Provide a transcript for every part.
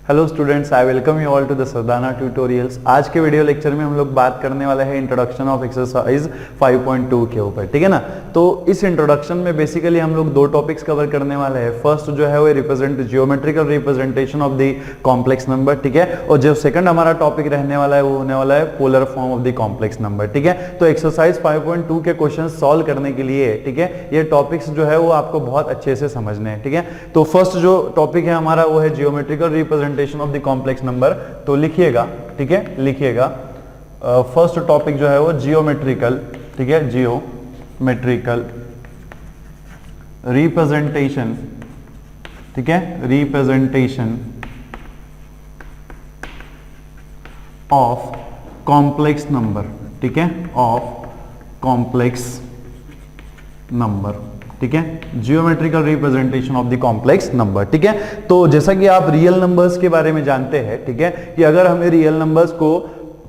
Hello students, I welcome you all to the Sardana tutorials. आज के video lecture में हम लोग बात करने वाला है इंट्रोडक्शन ऑफ एक्सरसाइज 5.2 के ऊपर, ठीक है ना। तो इस इंट्रोडक्शन में बेसिकली हम लोग दो टॉपिक्स कवर करने वाले हैं। फर्स्ट जो है वो represent geometrical representation of the complex number, ठीक है। और जो सेकंड हमारा टॉपिक रहने वाला है वो होने वाला है पोलर form of the complex number, ठीक है। तो एक्सरसाइज 5.2 के क्वेश्चन सॉल्व करने के लिए, ठीक है, ये टॉपिक्स जो है वो आपको बहुत अच्छे से समझने हैं, ठीक है। तो फर्स्ट जो टॉपिक है हमारा वो है geometrical representation of the complex number. तो लिखिएगा, ठीक है, लिखिएगा। फर्स्ट टॉपिक जो है वो जियोमेट्रिकल, ठीक है, जियोमेट्रिकल रिप्रेजेंटेशन, ठीक है, रिप्रेजेंटेशन ऑफ कॉम्प्लेक्स नंबर, ठीक है, ऑफ कॉम्प्लेक्स नंबर, ठीक है, geometrical representation of the complex number, ठीक है। तो जैसा कि आप रियल नंबर्स के बारे में जानते हैं, ठीक है, कि अगर हमें रियल नंबर्स को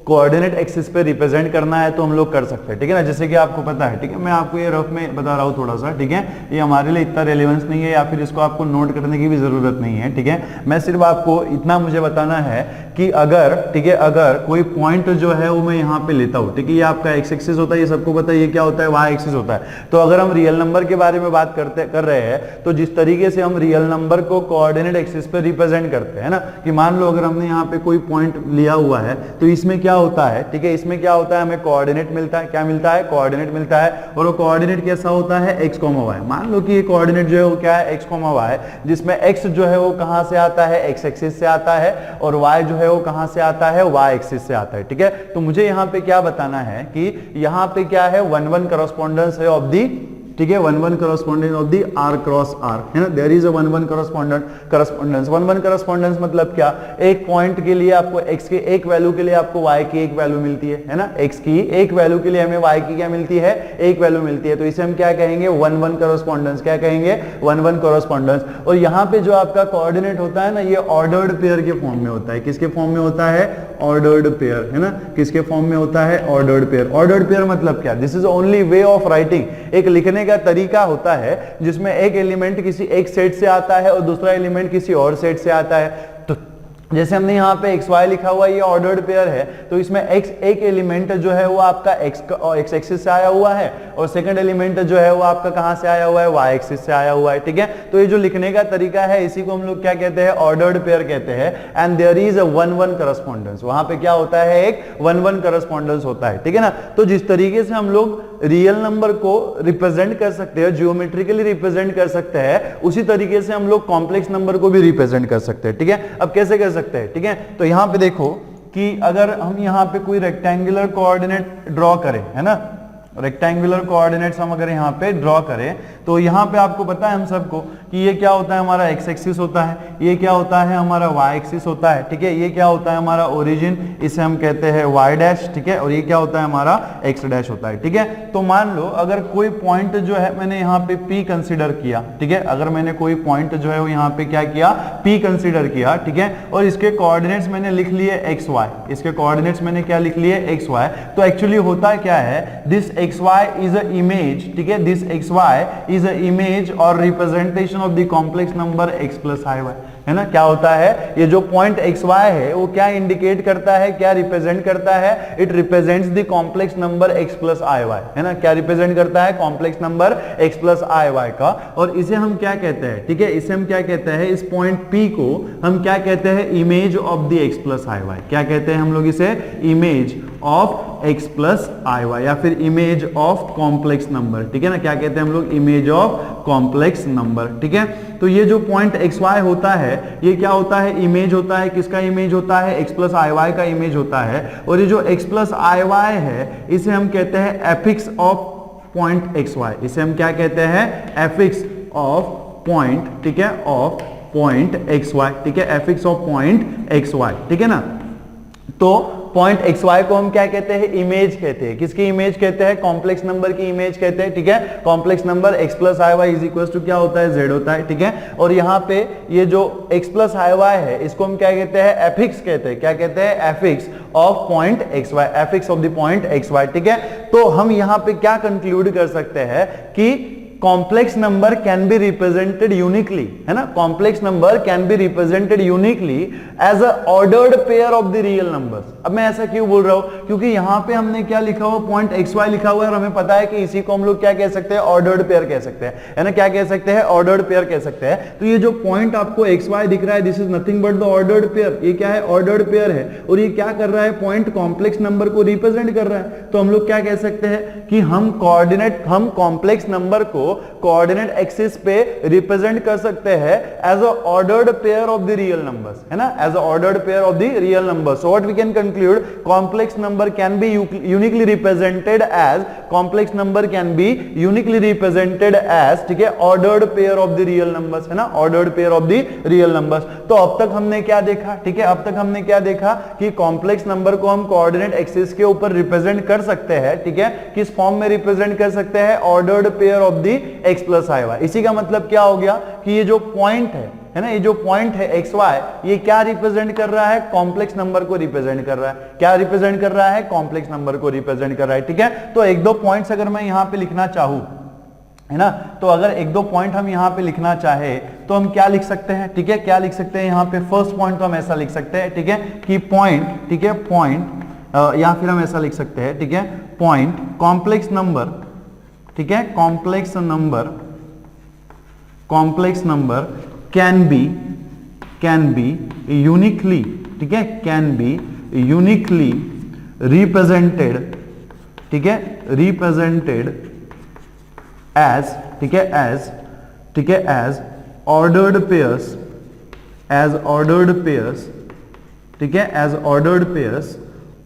कोऑर्डिनेट एक्सिस पे रिप्रेजेंट करना है तो हम लोग कर सकते हैं, ठीक है ना। जैसे कि आपको पता है, ठीक है, मैं आपको ये रफ में बता रहा हूँ थोड़ा सा, ठीक है, ये हमारे लिए इतना रेलेवेंस नहीं है या फिर इसको आपको नोट करने की भी जरूरत नहीं है, ठीक है। मैं सिर्फ आपको इतना मुझे बताना है कि अगर, ठीक है, अगर कोई पॉइंट जो है वो मैं यहाँ पे लेता हूँ, ठीक है, ये आपका एक्स एक्सिस होता है, ये सबको पता है, ये क्या होता है, वाई एक्सिस होता है। तो अगर हम रियल नंबर के बारे में बात कर रहे हैं तो जिस तरीके से हम रियल नंबर को कोऑर्डिनेट एक्सिस पे रिप्रेजेंट करते हैं ना, कि मान लो अगर हमने यहाँ पे कोई पॉइंट लिया हुआ है तो इसमें क्या होता है, ठीक है, इसमें क्या होता है, हमें कोऑर्डिनेट मिलता है। क्या मिलता है? कोऑर्डिनेट मिलता है। और वो कोऑर्डिनेट कैसा होता है? x, y। मान लो कि ये कोऑर्डिनेट जो है वो क्या है, x, y, जिसमें x जो है वो कहां से आता है, x एक्सिस से आता है, और y जो है वो कहां से आता है, y एक्सिस से आता है, ठीक है। तो मुझे यहाँ पे क्या बताना है कि यहाँ पे क्या है, 1-1 करस्पॉन्डेंस है ऑफ दी, ठीक है, 1-1 correspondence of the r cross r, है ना। There is a 1-1 correspondence. 1-1 correspondence मतलब क्या, एक पॉइंट के लिए आपको x के एक वैल्यू के लिए आपको y की एक वैल्यू मिलती है ना। x की एक वैल्यू के लिए हमें y की क्या मिलती है, एक वैल्यू मिलती है। तो इसे हम क्या कहेंगे, 1-1 करस्पॉन्डेंस। क्या कहेंगे? 1-1 करस्पॉन्डेंस। और यहाँ पे जो आपका कोऑर्डिनेट होता है ना, ये ऑर्डर्ड पेयर के फॉर्म में होता है। किसके फॉर्म में होता है? ऑर्डर्ड पेयर, है ना। किसके फॉर्म में होता है? Ordered pair. ऑर्डर्ड पेयर मतलब क्या? This is only way of writing. एक लिखने का तरीका होता है जिसमें एक एलिमेंट किसी एक सेट से आता है और दूसरा एलिमेंट किसी और सेट से आता है। तो जैसे हमने यहाँ पे एक्स वाई लिखा हुआ है, ये ऑर्डर्ड पेयर है, तो इसमें एक्स एक एलिमेंट जो है वो आपका एक्स एक्सिस से आया हुआ है और सेकंड एलिमेंट जो है वो आपका कहां से आया हुआ है, वाई एक्सिस से आया हुआ है, ठीक है। तो ये जो लिखने का तरीका है इसी को हम लोग क्या कहते हैं, ऑर्डर्ड पेयर कहते हैं। And there is a 1-1 correspondence. वहां पे क्या होता है, एक 1-1 करस्पॉन्डेंस होता है, ठीक है ना। तो जिस तरीके से हम लोग रियल नंबर को रिप्रेजेंट कर सकते हैं, जियोमेट्रिकली रिप्रेजेंट कर सकते हैं, उसी तरीके से हम लोग कॉम्प्लेक्स नंबर को भी रिप्रेजेंट कर सकते हैं, ठीक है। अब कैसे कर सकते हैं, ठीक है। तो यहां पे देखो कि अगर हम यहां पे कोई रेक्टेंगुलर कोऑर्डिनेट ड्रॉ करें, है ना, रेक्टेंगुलर कोऑर्डिनेट्स हम अगर यहाँ पे ड्रॉ करें तो यहाँ पे आपको पता है हम सबको कि ये क्या होता है, हमारा एक्स एक्सिस होता है, ये क्या होता है, हमारा वाई एक्सिस होता है, ठीक है। ये क्या होता है, हमारा ओरिजिन, इसे हम कहते हैं वाई डैश, ठीक है। और ये क्या होता है, हमारा एक्स डैश होता है, ठीक है। तो मान लो अगर कोई पॉइंट जो है मैंने यहाँ पे P कंसिडर किया, ठीक है, अगर मैंने कोई पॉइंट जो है वो यहाँ पे क्या किया, P कंसिडर किया, ठीक है, और इसके कोऑर्डिनेट्स मैंने लिख लिए एक्स वाई, इसके कोऑर्डिनेट्स मैंने क्या लिख लिए, एक्स वाई। तो एक्चुअली होता क्या है, this X Y is a image, ठीक है, this X Y is a image और representation of the complex number x plus I Y, है ना। क्या होता है, ये जो पॉइंट एक्स वाई है वो क्या इंडिकेट करता है, क्या रिप्रेजेंट करता है, it represents the complex number x plus I Y, है ना। क्या रिप्रेजेंट करता है, कॉम्प्लेक्स नंबर x प्लस आई वाई का। और इसे हम क्या कहते हैं, ठीक है, इसे हम क्या कहते हैं, इस पॉइंट P को हम क्या कहते हैं, image of the x plus I Y. क्या कहते हैं हम लोग इसे, image of x plus I Y, या फिर इमेज ऑफ कॉम्प्लेक्स नंबर, ठीक है ना। क्या कहते हैं हम लोग, इमेज ऑफ कॉम्प्लेक्स नंबर, ठीक है। तो ये जो पॉइंट एक्स वाई होता है ये क्या होता है, इमेज होता है। किसका इमेज होता है, x प्लस आई वाई का इमेज होता है। और ये जो x प्लस आई वाई है इसे हम कहते हैं affix of point X Y. इसे हम क्या कहते हैं, एफिक्स ऑफ पॉइंट, ठीक है, ऑफ पॉइंट एक्स वाई, ठीक है, affix of point X Y, ठीक है ना। तो पॉइंट एक्स वाई को हम क्या कहते हैं, इमेज कहते हैं। किसकी इमेज कहते हैं, कॉम्प्लेक्स नंबर की इमेज कहते हैं, ठीक है। Complex number X plus I Y is equal to क्या होता है, जेड होता है, ठीक है। और यहाँ पे ये जो एक्स प्लस आई वाई है इसको हम क्या कहते हैं, एफिक्स कहते हैं। क्या कहते हैं, affix of point X Y, affix of the point X Y, ठीक है। तो हम यहाँ पे क्या कंक्लूड कर सकते हैं कि complex number can be represented uniquely, है ना, complex number can be represented uniquely as a ordered pair of the real numbers. अब मैं ऐसा क्यों बोल रहा हूं, क्योंकि यहां पे हमने क्या लिखा हुआ, पॉइंट एक्स वाई लिखा हुआ है, और हमें पता है कि इसी को हम लोग क्या कह सकते हैं, ऑर्डर्ड पेयर कह सकते हैं, है ना, क्या कह सकते हैं, ऑर्डर्ड पेयर कह सकते हैं। तो ये जो पॉइंट आपको एक्स वाई दिख रहा है, this is nothing but the ordered pair, ये क्या है, ऑर्डर्ड पेयर है, और ये क्या कर रहा है, पॉइंट कॉम्प्लेक्स नंबर को रिप्रेजेंट कर रहा है। तो हम लोग क्या कह सकते हैं कि हम कॉम्प्लेक्स नंबर को कोऑर्डिनेट एक्सिस पे रिप्रेजेंट कर सकते हैं as a ordered pair of the real numbers, है ना, as a ordered pair of the real numbers. So what we can conclude, complex number can be uniquely represented as, complex number can be uniquely represented as, ठीक है, ordered pair of the real numbers, है ना, ordered pair of the real numbers. तो अब तक हमने क्या देखा, ठीक है, अब तक हमने क्या देखा कि कॉम्प्लेक्स नंबर को हम कोऑर्डिनेट एक्सिस के ऊपर रिप्रेजेंट कर सकते हैं, ठीक है, किस फॉर्म में रिप्रेजेंट कर सकते हैं, ordered pair of the X plus I Y. इसी का मतलब क्या हो गया कि ये जो पॉइंट है ना, ये जो पॉइंट है एक्स वाई, ये क्या रिप्रेजेंट कर रहा है, कॉम्प्लेक्स नंबर को रिप्रेजेंट कर रहा है। क्या रिप्रेजेंट कर रहा है, कॉम्प्लेक्स नंबर को रिप्रेजेंट कर रहा है, ठीक है। तो एक दो पॉइंट्स अगर मैं यहां पे लिखना चाहूं, है ना, तो अगर एक दो पॉइंट हम यहां पे लिखना चाहे तो हम क्या लिख सकते हैं, ठीक है, क्या लिख सकते हैं यहां पे, फर्स्ट पॉइंट तो हम ऐसा लिख सकते हैं, ठीक है, कि पॉइंट, ठीक है, पॉइंट, या फिर हम ऐसा लिख सकते हैं, ठीक है, पॉइंट कॉम्प्लेक्स नंबर, ठीक है, complex number can be uniquely, ठीक है, कैन बी यूनिकली रिप्रेजेंटेड, ठीक है, रिप्रेजेंटेड एज, ठीक है, एज, ठीक है, as ordered pairs, as ordered pairs, ठीक है, as ordered pairs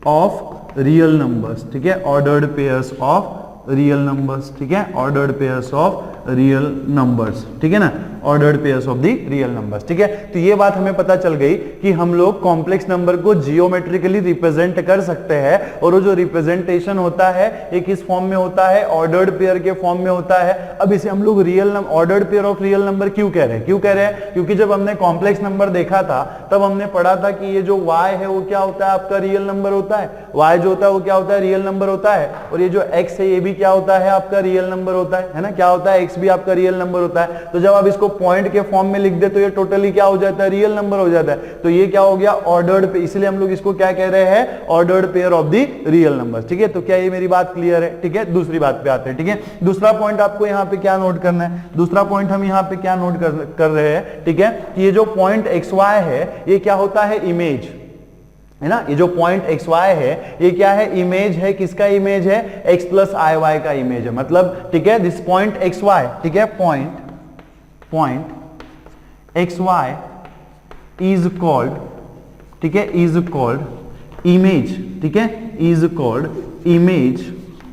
of real numbers, ठीक है, ordered pairs of real numbers, ठीक है, ordered pairs of real numbers, ठीक है ना, ordered pairs of the real numbers, ठीक है। तो ये बात हमें पता चल गई कि हम लोग कॉम्प्लेक्स नंबर को जियोमेट्रिकली रिप्रेजेंट कर सकते हैं, और वो जो रिप्रेजेंटेशन होता है ये किस फॉर्म में होता है, ऑर्डर्ड पेयर के फॉर्म में होता है। अब इसे हम लोग real number, ordered pair of real number क्यों कह रहे हैं, क्यों कह रहे हैं, क्योंकि जब हमने कॉम्प्लेक्स नंबर देखा था तब हमने पढ़ा था कि ये जो y है वो क्या होता है, आपका रियल नंबर होता है, y जो होता है वो क्या होता है, रियल नंबर होता है, और ये जो x है ये भी क्या होता है, आपका रियल नंबर होता है ना, क्या होता है, x भी आपका रियल नंबर होता है। तो जब आप इसको पॉइंट के फॉर्म में लिख दे तो ये टोटली क्या हो जाता है, रियल नंबर हो जाता है। तो ये क्या हो गया, ऑर्डर्ड पे, इसलिए हम लोग इसको क्या कह रहे हैं, ordered pair of the real numbers, ठीक है। तो क्या ये मेरी बात क्लियर है, ठीक है। दूसरी बात पे आते हैं, ठीक है। दूसरा पॉइंट आपको यहाँ पे क्या नोट करना है, दूसरा पॉइंट हम यहाँ पे क्या नोट कर रहे हैं, ठीक है, कि ये जो पॉइंट एक्स वाई है ये क्या होता है, इमेज, है ना, ये जो पॉइंट एक्स वाई है ये क्या है, इमेज है, किसका इमेज है, एक्स प्लस आई वाई का इमेज है, मतलब, ठीक है, दिस पॉइंट एक्स वाई, ठीक है, point X Y is called, ठीक है, इज कॉल्ड इमेज, ठीक है, is called image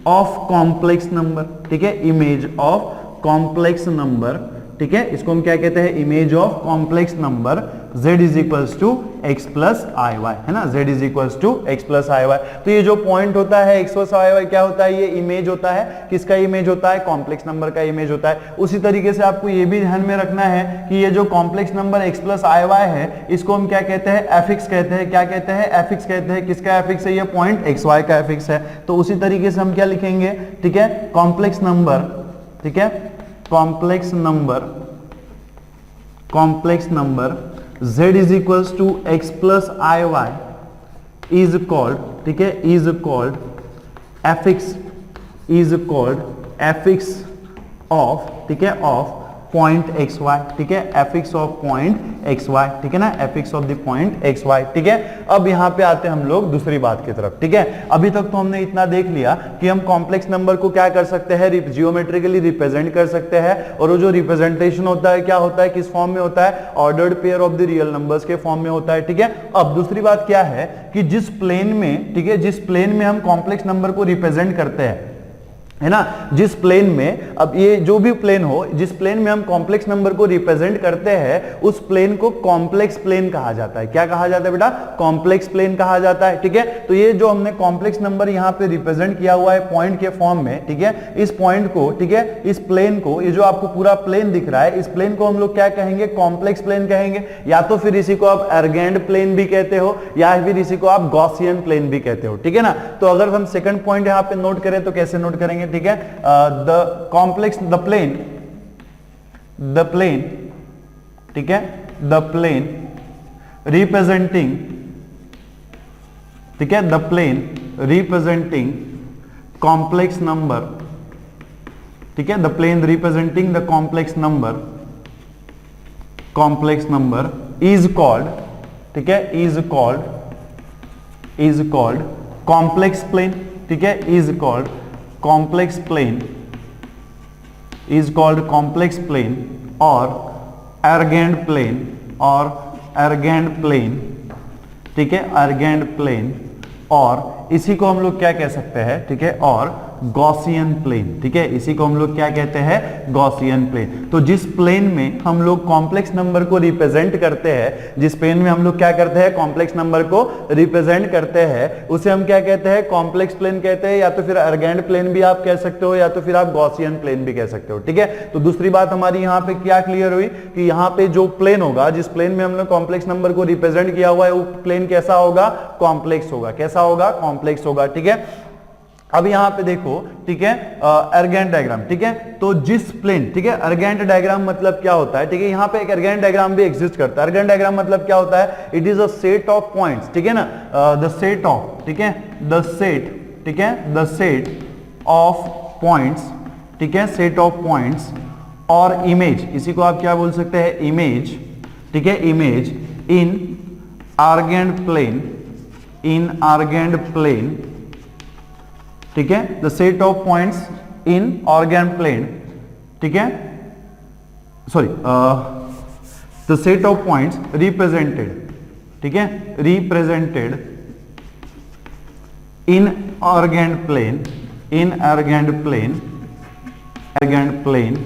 of complex number, ठीक है, इमेज ऑफ कॉम्प्लेक्स नंबर, ठीक है, इसको हम क्या कहते हैं, image of complex number z is equals to x plus I Y, है ना, z is equals to x plus I Y. तो ये जो पॉइंट होता है एक्स प्लस आई वाई क्या होता है, ये इमेज होता है, किसका इमेज होता है, कॉम्प्लेक्स नंबर का इमेज होता है। उसी तरीके से आपको ये भी ध्यान में रखना है कि ये जो कॉम्प्लेक्स नंबर एक्स प्लस आई वाई है इसको हम क्या कहते हैं, एफ एक्स कहते हैं, क्या कहते हैं, एफ एक्स कहते हैं। किसका एफ एक्स है, ये पॉइंट एक्स वाई का एफ एक्स है। तो उसी तरीके से हम क्या लिखेंगे, ठीक है, कॉम्प्लेक्स नंबर, ठीक है, complex number z is equals to x plus I Y is called, ठीक है, is called affix of, ठीक है, ऑफ पॉइंट एक्स वाई, ठीक है, affix of point X Y, ठीक है ना, affix of the point X Y, ठीक है। अब यहां पे आते हैं हम लोग दूसरी बात की तरफ, ठीक है। अभी तक तो हमने इतना देख लिया कि हम कॉम्प्लेक्स नंबर को क्या कर सकते हैं, जियोमेट्रिकली रिप्रेजेंट कर सकते हैं, और वो जो रिप्रेजेंटेशन होता है क्या होता है, किस फॉर्म में होता है, ordered pair of the real numbers के फॉर्म में होता है, ठीक है। अब दूसरी बात क्या है कि जिस प्लेन में, ठीक है, जिस प्लेन में हम कॉम्प्लेक्स नंबर को रिप्रेजेंट करते हैं, है ना, जिस प्लेन में, अब ये जो भी प्लेन हो, जिस प्लेन में हम कॉम्प्लेक्स नंबर को रिप्रेजेंट करते हैं उस प्लेन को कॉम्प्लेक्स प्लेन कहा जाता है। क्या कहा जाता है बेटा, कॉम्प्लेक्स प्लेन कहा जाता है, ठीक है। तो ये जो हमने कॉम्प्लेक्स नंबर यहाँ पे रिप्रेजेंट किया हुआ है पॉइंट के फॉर्म में, ठीक है, इस पॉइंट को, ठीक है, इस प्लेन को, ये जो आपको पूरा प्लेन दिख रहा है इस प्लेन को हम लोग क्या कहेंगे, कॉम्प्लेक्स प्लेन कहेंगे, या तो फिर इसी को आप अर्गेंड प्लेन भी कहते हो या फिर इसी को आप गॉसियन प्लेन भी कहते हो, ठीक है ना। तो अगर हम सेकंड पॉइंट यहाँ पे नोट करें तो कैसे नोट करेंगे, ठीक है, द कॉम्प्लेक्स द प्लेन, ठीक है, द प्लेन रिप्रेजेंटिंग, ठीक है, the plane representing complex number, ठीक है, the plane representing the complex number is called, ठीक है, इज कॉल्ड कॉम्प्लेक्स प्लेन, ठीक है, is called complex plane, is called complex plane और अर्गेंड प्लेन, और अर्गेंड प्लेन, ठीक है, अर्गेंड प्लेन, और इसी को हम लोग क्या कह सकते हैं, ठीक है, और गॉसियन प्लेन, ठीक है, इसी को हम लोग क्या कहते हैं, गॉसियन प्लेन। तो जिस प्लेन में हम लोग कॉम्प्लेक्स नंबर को रिप्रेजेंट करते हैं, जिस प्लेन में हम लोग क्या करते हैं, कॉम्प्लेक्स नंबर को रिप्रेजेंट करते हैं, उसे हम क्या कहते हैं, कॉम्प्लेक्स प्लेन कहते हैं, या तो फिर अर्गेंड प्लेन भी आप कह सकते हो, या तो फिर आप गॉसियन प्लेन भी कह सकते हो, ठीक है। तो दूसरी बात हमारी यहाँ पे क्या क्लियर हुई कि यहाँ पे जो प्लेन होगा, जिस प्लेन में हमने कॉम्प्लेक्स नंबर को रिप्रेजेंट किया हुआ है, वो प्लेन कैसा होगा, कॉम्प्लेक्स होगा, कैसा होगा, कॉम्प्लेक्स होगा, ठीक है। अब यहां पे देखो, ठीक है, अर्गेंड डायग्राम, ठीक है, तो जिस प्लेन, ठीक है, अर्गेंड डायग्राम मतलब क्या होता है, ठीक है, यहां पे एक अर्गेंड डायग्राम भी एग्जिस्ट करता है। अर्गेंड डायग्राम मतलब क्या होता है, it is a set of points, ठीक है ना, द सेट ऑफ, ठीक है, द सेट, ठीक है, द सेट ऑफ पॉइंट्स, ठीक है, सेट ऑफ पॉइंट्स और इमेज, इसी को आप क्या बोल सकते हैं, इमेज, ठीक है, image in Argand plane, in Argand plane, ठीक है, the set of points in Argand plane, ठीक है, sorry, the set of points represented, ठीक है, represented in Argand plane, in Argand plane, Argand plane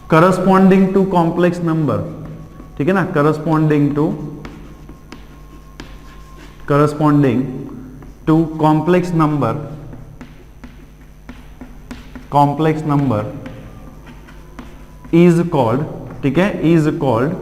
corresponding to complex number, ठीक है ना, corresponding to complex number is called, ठीक है, is called,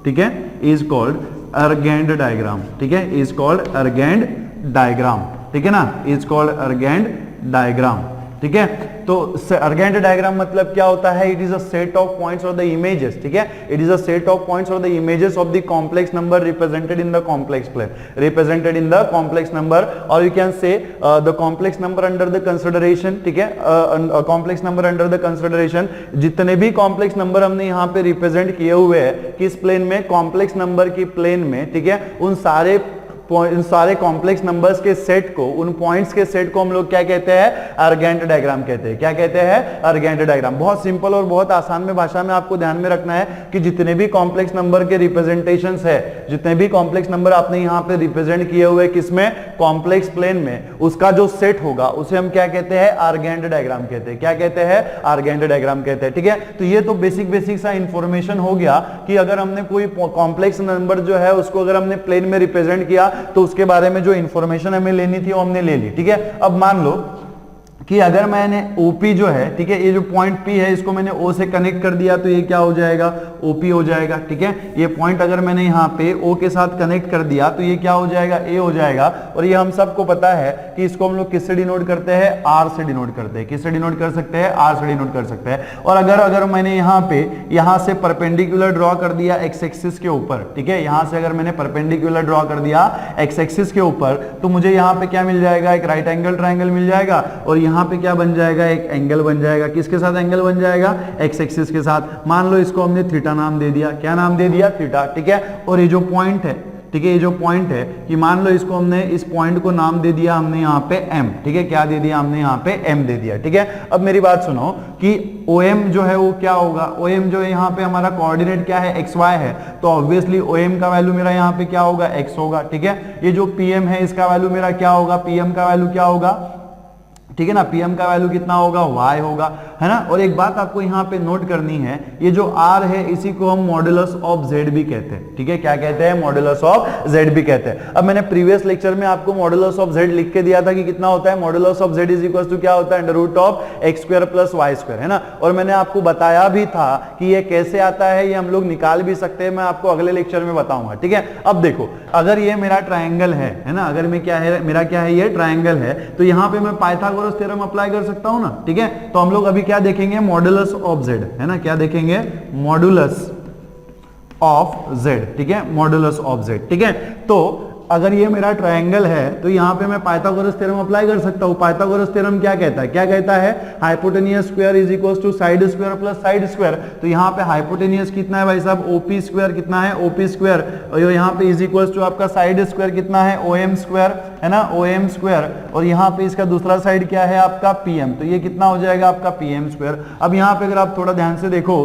ठीक है, इज कॉल्ड अर्गेंड डायग्राम, ठीक है, इज कॉल्ड अर्गेंड डायग्राम, ठीक है ना, इज कॉल्ड अर्गेंड डायग्राम, ठीक है। तो अर्गेंड डायग्राम मतलब क्या होता है, it is a set of points और द इमेजेस, ठीक है, it is a set of points और the images of the complex number represented in the complex plane, represented in the complex number, और you can say the complex number under the consideration, ठीक है, complex number under the consideration, जितने भी complex number हमने यहाँ पे represent किए हुए हैं किस प्लेन में, कॉम्प्लेक्स नंबर की प्लेन में, ठीक है, उन सारे कॉम्प्लेक्स नंबर्स के सेट को, उन पॉइंट्स के सेट को हम लोग क्या कहते हैं, अर्गेंड डायग्राम कहते हैं। क्या कहते हैं, अर्गेंड डायग्राम। बहुत सिंपल और बहुत आसान में भाषा में आपको ध्यान में रखना है कि जितने भी कॉम्प्लेक्स नंबर के रिप्रेजेंटेशंस है, जितने भी कॉम्प्लेक्स नंबर आपने यहाँ पे रिप्रेजेंट किए हुए किसमें, कॉम्प्लेक्स प्लेन में, उसका जो सेट होगा उसे हम क्या कहते हैं, अर्गेंड डायग्राम कहते हैं। क्या कहते हैं, अर्गेंड डायग्राम कहते हैं, ठीक है। तो ये तो बेसिक सा इंफॉर्मेशन हो गया कि अगर हमने कोई कॉम्प्लेक्स नंबर जो है उसको अगर हमने प्लेन में रिप्रेजेंट किया तो उसके बारे में जो इंफॉर्मेशन हमें लेनी थी वो हमने ले ली, ठीक है। अब मान लो कि अगर मैंने OP जो है, ठीक है, ये जो पॉइंट P है इसको मैंने O से कनेक्ट कर दिया तो ये क्या हो जाएगा, OP हो जाएगा, ठीक है। ये पॉइंट अगर मैंने यहाँ पे O के साथ कनेक्ट कर दिया तो ये क्या हो जाएगा, A हो जाएगा। और ये हम सबको पता है कि इसको हम लोग किससे डिनोट करते हैं, R से डिनोट करते हैं। किससे डिनोट कर सकते हैं, R से डिनोट कर सकते हैं। और अगर मैंने यहाँ से परपेंडिकुलर ड्रॉ कर दिया x एक्सिस के ऊपर, ठीक है, यहाँ से अगर मैंने परपेंडिकुलर ड्रॉ कर दिया x एक्सिस के ऊपर तो मुझे यहाँ पे क्या मिल जाएगा, एक राइट एंगल ट्राइंगल मिल जाएगा। और यहाँ पे क्या बन जाएगा, एक एंगल बन जाएगा। किसके साथ एंगल बन जाएगा, एक्स एक्सिस के साथ। मान लो इसको हमने थीटा नाम दे दिया। क्या नाम दे दिया, थीटा, ठीक है। और ये जो पॉइंट है, ठीक है, ये जो पॉइंट है कि मान लो इसको हमने, इस पॉइंट को नाम दे दिया हमने यहाँ पे m, ठीक है। क्या दे दिया हमने यहाँ पे m दे दिया, ठीक है। अब मेरी बात सुनो कि OM जो है वो क्या होगा, OM जो है यहाँ पे हमारा कोऑर्डिनेट क्या है, XY है, तो ऑब्वियसली OM का वैल्यू मेरा यहाँ पे क्या होगा, x होगा, ठीक है। ये जो PM है इसका वैल्यू मेरा क्या होगा, PM का वैल्यू क्या होगा, ठीक है ना। पीएम का वैल्यू कितना होगा, y होगा, है ना। और एक बात आपको यहाँ पे नोट करनी है, ये जो r है इसी को हम मॉडुलस ऑफ z भी कहते हैं, ठीक है। क्या कहते हैं, मॉडुलस ऑफ z भी कहते हैं। अब मैंने प्रीवियस लेक्चर में आपको मॉडुलस ऑफ z लिख के दिया था कि कितना होता है, modulus of z is equal to क्या होता है, under root of x square plus Y square, है ना। और मैंने आपको बताया भी था कि ये कैसे आता है, ये हम लोग निकाल भी सकते हैं, मैं आपको अगले लेक्चर में बताऊंगा, ठीक है। अब देखो, अगर ये मेरा ट्राइंगल है ना, अगर मैं क्या है, मेरा क्या है, ये ट्राइंगल है, तो यहाँ पे मैं पाइथागोरस थ्योरम अप्लाई कर सकता हूं ना, ठीक है। तो हम लोग अभी क्या देखेंगे, मॉडुलस ऑफ z, है ना। क्या देखेंगे, मॉडुलस ऑफ z, ठीक है, मॉडुलस ऑफ z, ठीक है। तो अगर ये मेरा ट्रायंगल है तो यहाँ पे मैं पाइथागोरस थ्योरम अप्लाई कर सकता हूँ। पाइथागोरस थ्योरम क्या कहता है, क्या कहता है, hypotenuse square is equals to side square plus side square. तो यहाँ पे हाइपोटेनियस कितना है भाई साहब, ओपी स्क्वायर कितना है, ओपी स्क्वायर, और यहाँ पे इज इक्वल्स टू आपका साइड स्क्वायर कितना है, ओएम स्क्वायर, है ना, ओएम स्क्वायर। और यहाँ पे इसका दूसरा साइड क्या है आपका पीएम, तो ये कितना हो जाएगा आपका पीएम स्क्वायर। अब यहाँ पे अगर आप थोड़ा ध्यान से देखो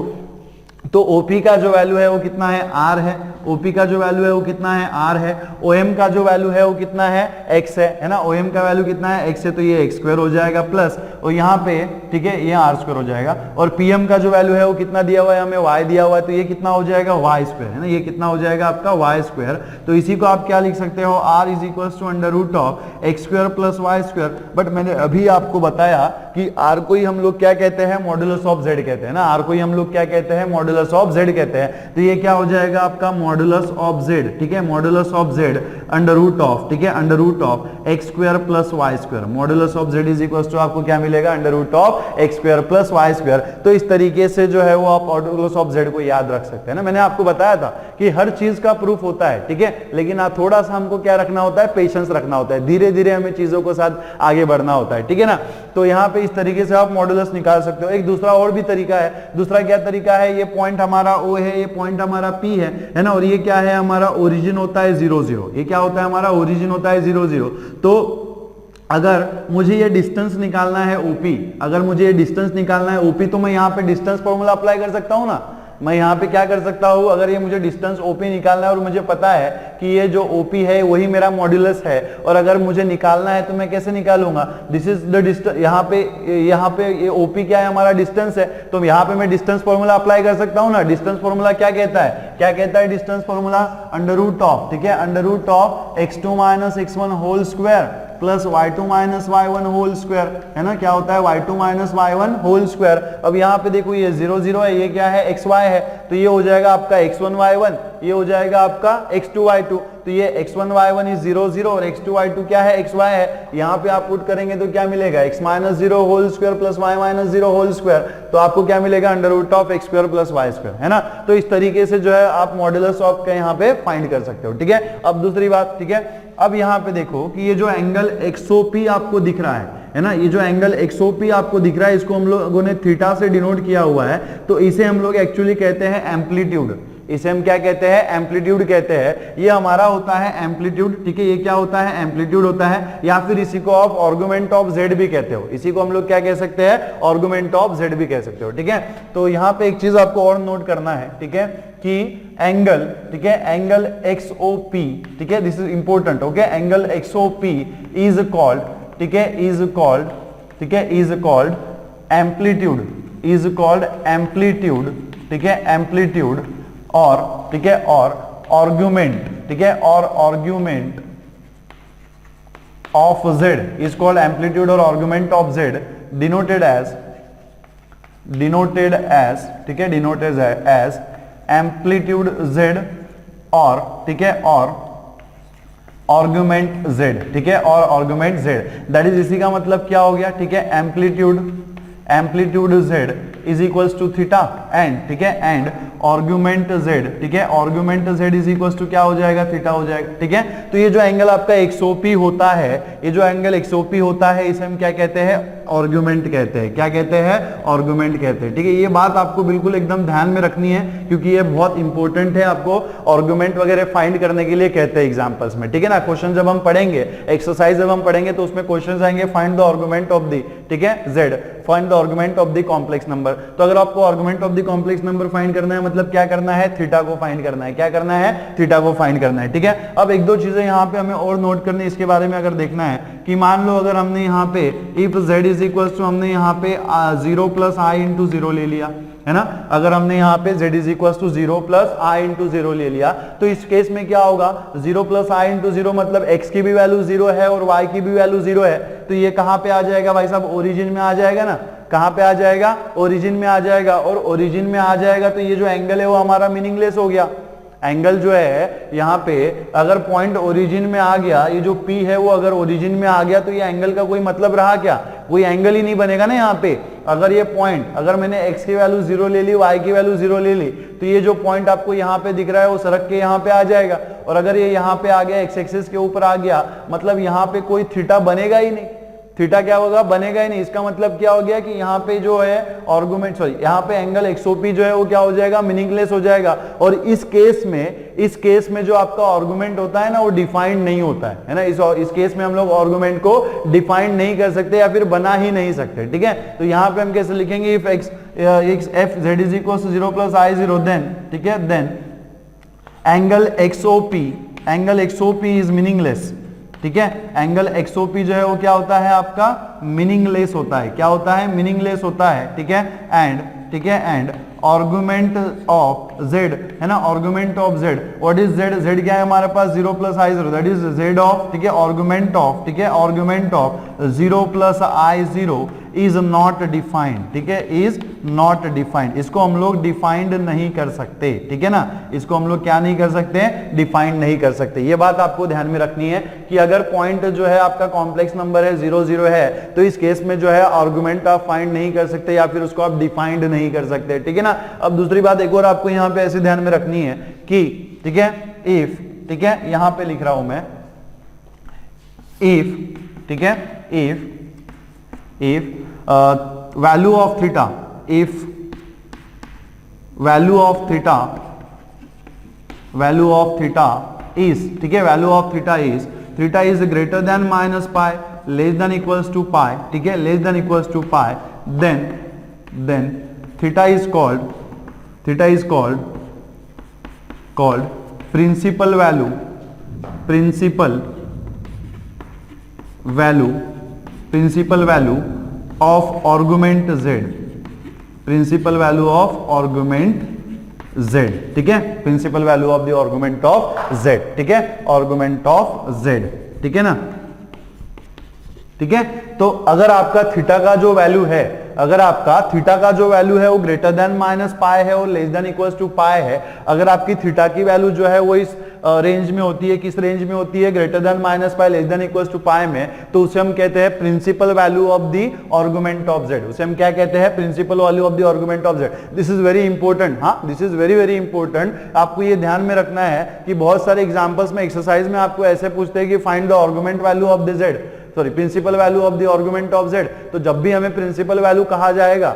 तो OP का जो वैल्यू है वो कितना है, R है। OP का जो वैल्यू है वो कितना है, R है। OM का जो वैल्यू है वो कितना है, X है ना। OM का वैल्यू कितना है, X है, तो ये x स्क्वायर हो जाएगा प्लस, और यहाँ पे ठीक है ये R स्क्वायर हो जाएगा। और PM का जो वैल्यू है वो कितना दिया हुआ है, हमें Y दिया हुआ है, तो ये कितना हो जाएगा, Y स्क्वायर, है ना। ये कितना हो जाएगा आपका Y स्क्वायर। तो इसी को आप क्या लिख सकते हो, R is equals to under root of x square plus Y square. But मैंने अभी आपको बताया कि R को ही हम लोग क्या कहते हैं, मॉडुलस ऑफ Z कहते हैं ना। R को ही हम लोग क्या कहते हैं, मॉडुलस ऑफ Z कहते हैं। तो ये क्या हो जाएगा आपका मॉडुलस ऑफ Z, ठीक है, modulus of Z under root of, ठीक है, under root of x square plus Y square. Modulus of Z is equal to आपको क्या मिलेगा, under root of x square plus Y square. तो इस तरीके से जो है वो आप मॉडुलस ऑफ Z को याद रख सकते हैं ना। मैंने आपको बताया था कि हर चीज का प्रूफ होता है, ठीक है, लेकिन आप थोड़ा सा हमको क्या रखना होता है, पेशेंस रखना होता है, धीरे धीरे हमें चीजों के साथ आगे बढ़ना होता है, ठीक है ना। तो यहाँ पे इस तरीके से आप मॉडुलस निकाल सकते हो। एक दूसरा और भी तरीका है, दूसरा क्या तरीका है, ये पॉइंट हमारा O है, ये पॉइंट हमारा P है ना, और ये क्या है हमारा ओरिजिन होता है 0 0, ये क्या होता है हमारा ओरिजिन होता है 0 0। तो अगर मुझे ये डिस्टेंस निकालना है OP, अगर मुझे ये डिस्टेंस निकालना है OP, तो मैं यहाँ पे डिस्टेंस फॉर्मूला अप्लाई कर सकता हूँ ना। मैं यहाँ पे क्या कर सकता हूँ, अगर ये मुझे डिस्टेंस OP निकालना है और मुझे पता है कि ये जो OP है वही मेरा मॉड्यूलस है, और अगर मुझे निकालना है तो मैं कैसे निकालूंगा, दिस इज द डिस्टेंस। यहाँ पे ये OP क्या है, हमारा डिस्टेंस है, तो यहाँ पे मैं डिस्टेंस फॉर्मूला अप्लाई कर सकता हूँ ना। डिस्टेंस फॉर्मूला क्या कहता है, क्या कहता है distance formula, under root of, ठीक है, under root of x2 minus x1 whole square plus y2 minus y1 whole square, है ना। क्या होता है, y2 minus y1 whole square. अब यहाँ पे देखो ये 0 0 है, ये क्या है, xy है, तो ये हो जाएगा आपका x1 y1, ये हो जाएगा आपका x2 y2। तो ये x1 y1 इज 0 0 और x2 y2 क्या है, xy है। यहाँ पे आप पुट करेंगे तो क्या मिलेगा, x minus 0 whole square plus y minus 0 whole square. तो आपको क्या मिलेगा, under root of x square plus y square, है ना। तो इस तरीके से जो है आप मॉडुलस ऑफ का यहाँ पे फाइंड कर सकते हो, ठीक है। अब दूसरी बात, ठीक है, अब यहाँ पे देखो कि ये जो एंगल XOP आपको दिख रहा है ना, ये जो एंगल XOP आपको दिख रहा है, इसको हम लोगों ने थीटा से डिनोट किया हुआ है, तो इसे हम लोग एक्चुअली कहते हैं एम्पलीट्यूड। इसे हम क्या कहते हैं, एम्पलीट्यूड कहते हैं। ये हमारा होता है एम्पलीट्यूड, ठीक है, ये क्या होता है, एम्पलीट्यूड होता है, या फिर इसी को आप आर्गुमेंट ऑफ Z भी कहते हो। इसी को हम लोग क्या कह सकते हैं, आर्गुमेंट ऑफ Z भी कह सकते हो, ठीक है। तो यहाँ पे एक चीज आपको और नोट करना है, ठीक है, कि एंगल, ठीक है, एंगल XOP, ठीक है, this is important, okay, angle XOP is called, ठीक है, इज कॉल्ड, ठीक है, is called amplitude, is called amplitude, ठीक है, एम्पलीट्यूड, और ठीक है, और आर्गुमेंट, ठीक है, और argument of Z is called amplitude और argument of Z denoted as, ठीक है, डिनोटेड एज एम्पलीट्यूड Z, और ठीक है, और आर्गुमेंट Z, ठीक है, और आर्गुमेंट Z, दैट इज, इसी का मतलब क्या हो गया, ठीक है, amplitude Z is equals to theta and, ठीक है, एंड आर्गुमेंट Z, ठीक है, argument Z is equals to क्या हो जाएगा, थीटा हो जाएगा, ठीक है। तो ये जो एंगल आपका XOP होता है, ये जो एंगल XOP होता है, इसे हम क्या कहते हैं, आर्गुमेंट कहते हैं। क्या कहते हैं? आर्गुमेंट कहते हैं। ठीक है, ये बात आपको बिल्कुल एकदम ध्यान में रखनी है क्योंकि ये बहुत इंपॉर्टेंट है, आपको आर्गुमेंट वगैरह फाइंड करने के लिए कहते हैं एग्जांपल्स में। ठीक है ना, क्वेश्चन जब हम पढ़ेंगे, एक्सरसाइज जब हम पढ़ेंगे तो उसमें क्वेश्चन आएंगे find the argument of the, ठीक है, Z, find the argument of the complex number. तो अगर आपको argument of the complex number find करना है मतलब क्या करना है? थीटा को फाइंड करना है। क्या करना है? थीटा को फाइंड करना है। ठीक है, अब एक दो चीजें यहाँ पे हमें और नोट करनी, इसके बारे में अगर देखना है कि मान लो अगर हमने यहाँ पे if z is equal to, हमने यहाँ पे 0 प्लस i इंटू 0 ले लिया है ना, अगर हमने यहाँ पे z is equal to 0 plus i into 0 ले लिया तो इस केस में क्या होगा? 0 प्लस i इंटू 0 मतलब x की भी वैल्यू 0 है और y की भी वैल्यू 0 है, तो ये कहाँ पे आ जाएगा भाई साहब? ओरिजिन में आ जाएगा ना। कहाँ पे आ जाएगा? ओरिजिन में आ जाएगा। और ओरिजिन में आ जाएगा तो ये जो एंगल है वो हमारा मीनिंगलेस हो गया। एंगल जो है यहाँ पे अगर पॉइंट ओरिजिन में आ गया, ये जो P है वो अगर ओरिजिन में आ गया तो ये एंगल का कोई मतलब रहा क्या? कोई एंगल ही नहीं बनेगा ना यहाँ पे। अगर ये पॉइंट, अगर मैंने x की वैल्यू 0 ले ली, y की वैल्यू 0 ले ली, तो ये जो पॉइंट आपको यहाँ पे दिख रहा है वो सरक के यहाँ पे आ जाएगा। और अगर ये यहाँ पे आ गया, x एक्सिस के ऊपर आ गया, मतलब यहाँ पे कोई थीटा बनेगा ही नहीं। थीटा क्या होगा? बनेगा ही नहीं। इसका मतलब क्या हो गया कि यहाँ पे जो है आर्गुमेंट, सॉरी, यहाँ पे एंगल XOP जो है वो क्या हो जाएगा? मीनिंगलेस हो जाएगा। और इस केस में जो आपका आर्गुमेंट होता है ना वो डिफाइंड नहीं होता है ना। इस केस में हम लोग आर्गुमेंट को डिफाइंड नहीं कर सकते या फिर बना ही नहीं सकते। ठीक है, तो यहाँ पे हम कैसे लिखेंगे? If f z is equal to 0 plus i 0 then, ठीक है, then angle XOP is meaningless. ठीक है, एंगल XOP जो है वो क्या होता है? आपका मीनिंगलेस होता है। क्या होता है? मीनिंगलेस होता है। ठीक है, एंड आर्गुमेंट ऑफ z है ना, argument of z, what is z क्या है हमारे पास? 0 plus i 0, that is z of, ठीक है, आर्गुमेंट ऑफ, ठीक है, argument of 0 plus i 0 is not defined. ठीक है, इज नॉट डिफाइंड, इसको हम लोग डिफाइंड नहीं कर सकते। ठीक है ना, इसको हम लोग क्या नहीं कर सकते? डिफाइंड नहीं कर सकते। ये बात आपको ध्यान में रखनी है कि अगर पॉइंट जो है आपका कॉम्प्लेक्स नंबर है 0 0 है तो इस केस में जो है आर्गुमेंट आप फाइंड नहीं कर सकते या फिर उसको आप डिफाइंड नहीं कर सकते। ठीक है ना, अब दूसरी बात एक और आपको यहाँ पे ऐसे ध्यान में रखनी है कि, ठीक है, इफ, ठीक है, यहां पे लिख रहा हूं मैं इफ, ठीक है, if value of theta, if value of theta is, ठीक है, value of theta is greater than minus pi, less than equals to pi, ठीक है, less than equals to pi, then theta is called principal value of argument z, principal value of argument z, ठीक है, principal value of the argument of z, ठीक है, argument of z, ठीक है ना। ठीक है, तो अगर आपका थीटा का जो वैल्यू है, अगर आपका थीटा का जो वैल्यू है वो ग्रेटर देन माइनस पाई है और लेस देन इक्वल्स टू पाई है, अगर आपकी थीटा की वैल्यू जो है वो इस रेंज में होती है, किस रेंज में होती है? Greater than minus pi less than equals to pi में, तो उसे हम कहते हैं principal value of the argument of z। उसे हम क्या कहते हैं? Principal value of the argument of z। This is very important, हाँ, this is very very important. आपको ये ध्यान में रखना है कि बहुत सारे एग्जांपल्स में, एक्सरसाइज में आपको ऐसे पूछते हैं कि find the argument value of the z, sorry, principal value of the argument of z। तो जब भी हमें प्रिंसिपल वैल्यू कहा जाएगा,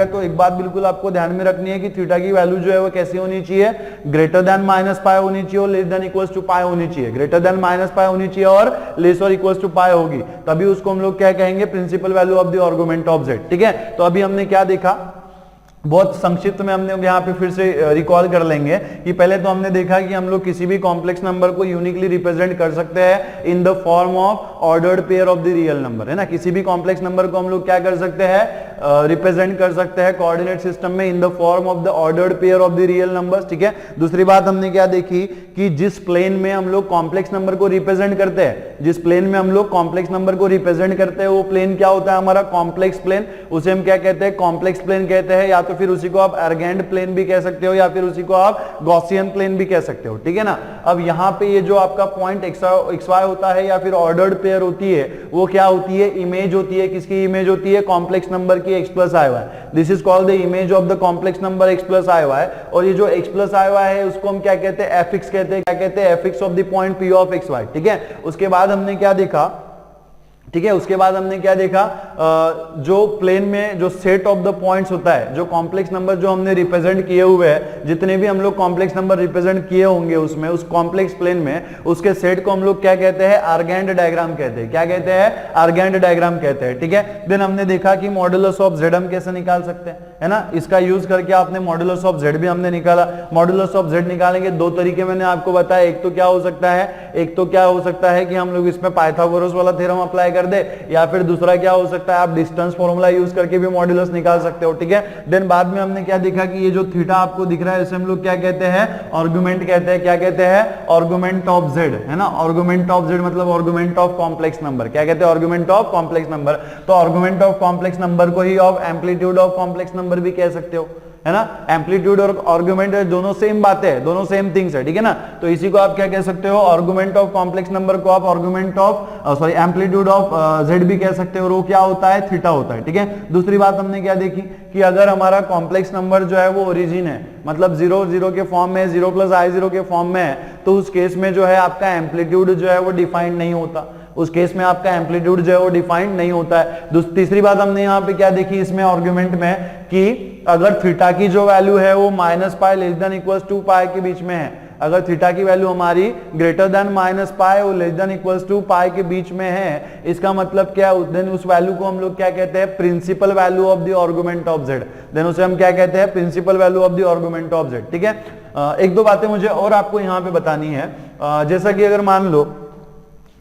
तो एक बात बिल्कुल आपको ध्यान में रखनी है कि थीटा की वैल्यू जो है वो कैसी होनी चाहिए? ग्रेटर देन माइनस पाई होनी चाहिए और लेस देन इक्वल्स टू पाई होनी चाहिए। ग्रेटर देन माइनस पाई होनी चाहिए और लेस और इक्वल्स टू पाई होगी, तभी उसको हम लोग क्या कहेंगे? Principal value of the argument of z। ठीक है, तो अभी हमने क्या देखा? बहुत संक्षिप्त में हमने यहाँ पे फिर से रिकॉल कर लेंगे कि पहले तो हमने देखा कि हम लोग किसी भी कॉम्प्लेक्स नंबर को यूनिकली रिप्रेजेंट कर सकते हैं इन the form of ordered pair of the real number, है ना। किसी भी कॉम्प्लेक्स नंबर को हम लोग क्या कर सकते हैं? रिप्रेजेंट कर सकते हैं कोऑर्डिनेट सिस्टम में इन the form of the ordered pair of the real numbers. ठीक है, दूसरी बात हमने क्या देखी कि जिस प्लेन में हम लोग कॉम्प्लेक्स नंबर को रिप्रेजेंट करते हैं, जिस प्लेन में हम लोग कॉम्प्लेक्स नंबर को रिप्रेजेंट करते हैं वो प्लेन क्या होता है? हमारा कॉम्प्लेक्स प्लेन। उसे हम क्या कहते हैं? कॉम्प्लेक्स प्लेन कहते हैं, या तो फिर उसी को आप अर्गेंड प्लेन भी कह सकते हो या फिर उसी को आप गॉसियन प्लेन भी कह सकते हो। ठीक है ना। अब यहाँ पे ये जो आपका पॉइंट एक्स वाई होता है या फिर ऑर्डर्ड पेयर होती है, वो क्या होती है? इमेज होती है। किसकी इमेज होती है? कॉम्प्लेक्स नंबर की x plus I Y. This is called the image of the complex number x plus I Y. और ये जो x प्लस आई वाई है उसको हम क्या कहते हैं? fx कहते हैं। क्या कहते हैं? fx of the point p of x y। ठीक है, उसके बाद हमने क्या देखा ठीक है। उसके बाद हमने क्या देखा, जो प्लेन में जो सेट ऑफ द पॉइंट्स होता है, जो कॉम्प्लेक्स नंबर जो हमने रिप्रेजेंट किए हुए हैं, जितने भी हम लोग कॉम्प्लेक्स नंबर रिप्रेजेंट किए होंगे उसमें, उस कॉम्प्लेक्स प्लेन में, उसके सेट को हम लोग क्या कहते हैं, आर्गेंड डायग्राम कहते हैं। क्या कहते हैं, आर्गेंड डायग्राम कहते हैं। ठीक है। देन हमने देखा कि मॉड्यूलस ऑफ जेड हम कैसे निकाल सकते हैं, है ना। इसका यूज करके आपने मॉड्यूलस ऑफ जेड भी हमने निकाला। मॉड्यूलस ऑफ जेड निकालेंगे दो तरीके मैंने आपको बताया। एक तो क्या हो सकता है, कि हम लोग इसमें पाइथागोरस वाला थ्योरम अप्लाई कर दे, या फिर दूसरा क्या हो सकता है, आप डिस्टेंस फॉर्मूला यूज करके भी मॉड्यूलस निकाल सकते हो। ठीक है। देन बाद में हमने क्या देखा कि ये जो थीटा आपको दिख रहा है, इसे हम लोग क्या कहते हैं, आर्गुमेंट कहते हैं। क्या कहते हैं, आर्गुमेंट ऑफ जेड, है ना। आर्गुमेंट ऑफ जेड मतलब आर्गुमेंट ऑफ कॉम्प्लेक्स नंबर। क्या कहते हैं, आर्गुमेंट ऑफ कॉम्प्लेक्स नंबर। तो आर्गुमेंट ऑफ कॉम्प्लेक्स नंबर को ही of amplitude of complex number भी कह सकते हो, है ना। एम्पलीट्यूड और आर्गुमेंट दोनों सेम बातें हैं, दोनों सेम थिंग्स है। ठीक है ना। तो इसी को आप क्या कह सकते हो, आर्गुमेंट ऑफ कॉम्प्लेक्स नंबर को आप argument of amplitude of Z भी कह सकते हो। और वो क्या होता है, थीटा होता है। ठीक है। दूसरी बात हमने क्या देखी कि अगर हमारा कॉम्प्लेक्स नंबर जो है वो ओरिजिन है, मतलब 0 0 के फॉर्म में, 0 + i0 के फॉर्म में है, तो उस केस में जो है आपका एम्पलीट्यूड जो है वो डिफाइंड नहीं होता। उस केस में आपका एम्पलीट्यूड जो है वो डिफाइंड नहीं होता है। तीसरी बात हमने यहाँ पे क्या देखी इसमें आर्गुमेंट में, कि अगर थीटा की जो वैल्यू है वो -π < 2π के बीच में है, अगर थीटा की वैल्यू हमारी ग्रेटर देन -π और < π के बीच में है, इसका मतलब क्या है, देन उस वैल्यू को हम लोग क्या कहते हैं, principal value of the argument of Z. Then उसे हम क्या कहते हैं, principal value of the argument of Z. ठीक है। एक दो बातें मुझे और आपको यहाँ पे बतानी है। जैसा कि अगर मान लो,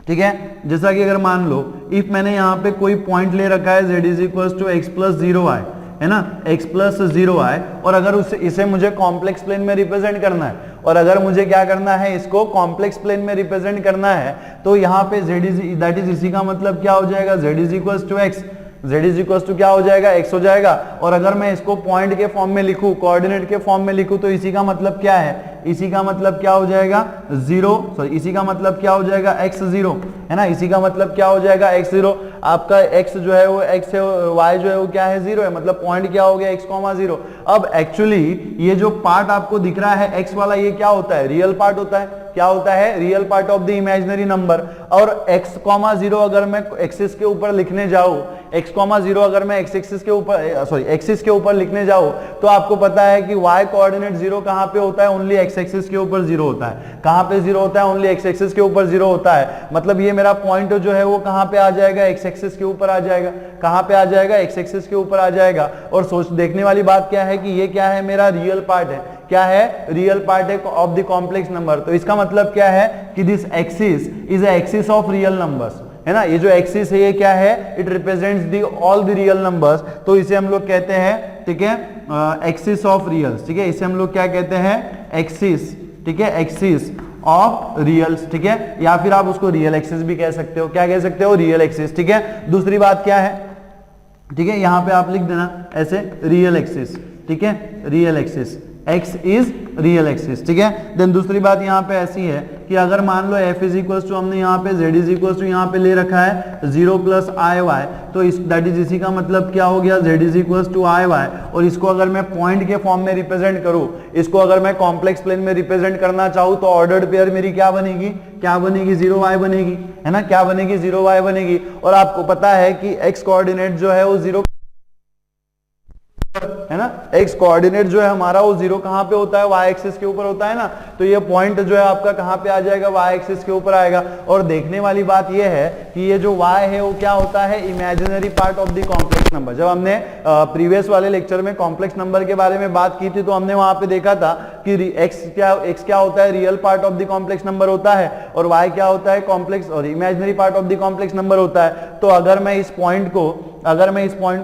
ठीक है, जैसा कि अगर मान लो इफ मैंने यहाँ पे कोई पॉइंट ले रखा है z = x + 0i, है ना, x + 0i, और अगर इसे मुझे कॉम्प्लेक्स प्लेन में रिप्रेजेंट करना है, और अगर मुझे क्या करना है, इसको कॉम्प्लेक्स प्लेन में रिप्रेजेंट करना है, तो यहाँ पे दैट इज इसी का मतलब क्या हो जाएगा, z = x, z क्या हो जाएगा, x हो जाएगा। और अगर मैं इसको पॉइंट के फॉर्म में लिखूं, कोऑर्डिनेट के फॉर्म में लिखूं, तो इसी का मतलब क्या है, इसी का मतलब क्या हो जाएगा, इसी का मतलब क्या हो जाएगा, x0, है ना। इसी का मतलब क्या हो जाएगा, x0। आपका x जो है वो x है, y जो है वो क्या है, 0 है, मतलब पॉइंट क्या हो गया, x, 0। अब एक्चुअली ये जो पार्ट आपको दिख रहा है x वाला, ये क्या होता है, रियल पार्ट होता है। क्या होता है, real part of the imaginary number. और x, 0 अगर मैं एक्सिस के ऊपर लिखने जाऊं, x, 0 अगर मैं एक्सिस के ऊपर लिखने जाऊं, तो आपको पता है कि y कोऑर्डिनेट 0 कहां पे होता है, ओनली x एक्सिस के ऊपर 0 होता है। कहां पे 0 होता है, ओनली x एक्सिस के ऊपर 0 होता है। मतलब ये मेरा पॉइंट जो है वो कहां पे आ जाएगा, x एक्सिस के ऊपर आ जाएगा। कहां पे आ जाएगा, x एक्सिस के ऊपर आ जाएगा। और देखने वाली बात क्या है कि ये क्या है, मेरा रियल पार्ट है। क्या है, रियल पार्ट है ऑफ द कॉम्प्लेक्स नंबर। तो इसका मतलब क्या है कि this axis is a axis of real numbers, है ना। ये जो एक्सिस है ये क्या है, it represents the all the real numbers. तो इसे हम लोग कहते हैं, ठीक है, एक्सिस ऑफ रियल्स। ठीक है, इसे हम लोग क्या कहते हैं, एक्सिस। ठीक है, एक्सिस ऑफ रियल्स। ठीक है, या फिर आप उसको रियल एक्सिस भी कह सकते हो। क्या कह सकते हो, रियल एक्सिस। ठीक है। दूसरी बात क्या है, ठीक है, यहां पे आप लिख देना ऐसे, रियल एक्सिस। ठीक है, real axis, x is real axis. ठीक है। देन दूसरी बात यहाँ पे ऐसी है कि अगर मान लो f = हमने यहाँ पे z यहाँ पे ले रखा है 0 + iy, तो दैट इज इसी का मतलब क्या हो गया, z = iy। और इसको अगर मैं पॉइंट के फॉर्म में रिप्रेजेंट करूं, इसको अगर मैं कॉम्प्लेक्स प्लेन में रिप्रेजेंट करना चाहूं, तो ऑर्डर्ड पेयर मेरी क्या बनेगी, 0y बनेगी, है ना। क्या बनेगी, 0y बनेगी। और आपको पता है कि x कोऑर्डिनेट जो है वो 0, है ना, x कोऑर्डिनेट जो है हमारा वो 0 कहां पे होता है, y एक्सिस के ऊपर होता है ना। तो ये पॉइंट जो है आपका कहां पे आ जाएगा, y एक्सिस के ऊपर आएगा। और देखने वाली बात ये है कि ये जो y है वो क्या होता है, imaginary part of the complex number. जब हमने प्रीवियस वाले लेक्चर में कॉम्प्लेक्स नंबर के बारे में बात की थी, तो हमने वहां पे देखा था कि x क्या होता है, real part of the complex number होता है, और y क्या होता है, कॉम्प्लेक्स और imaginary part of the complex number होता है। तो अगर मैं इस पॉइंट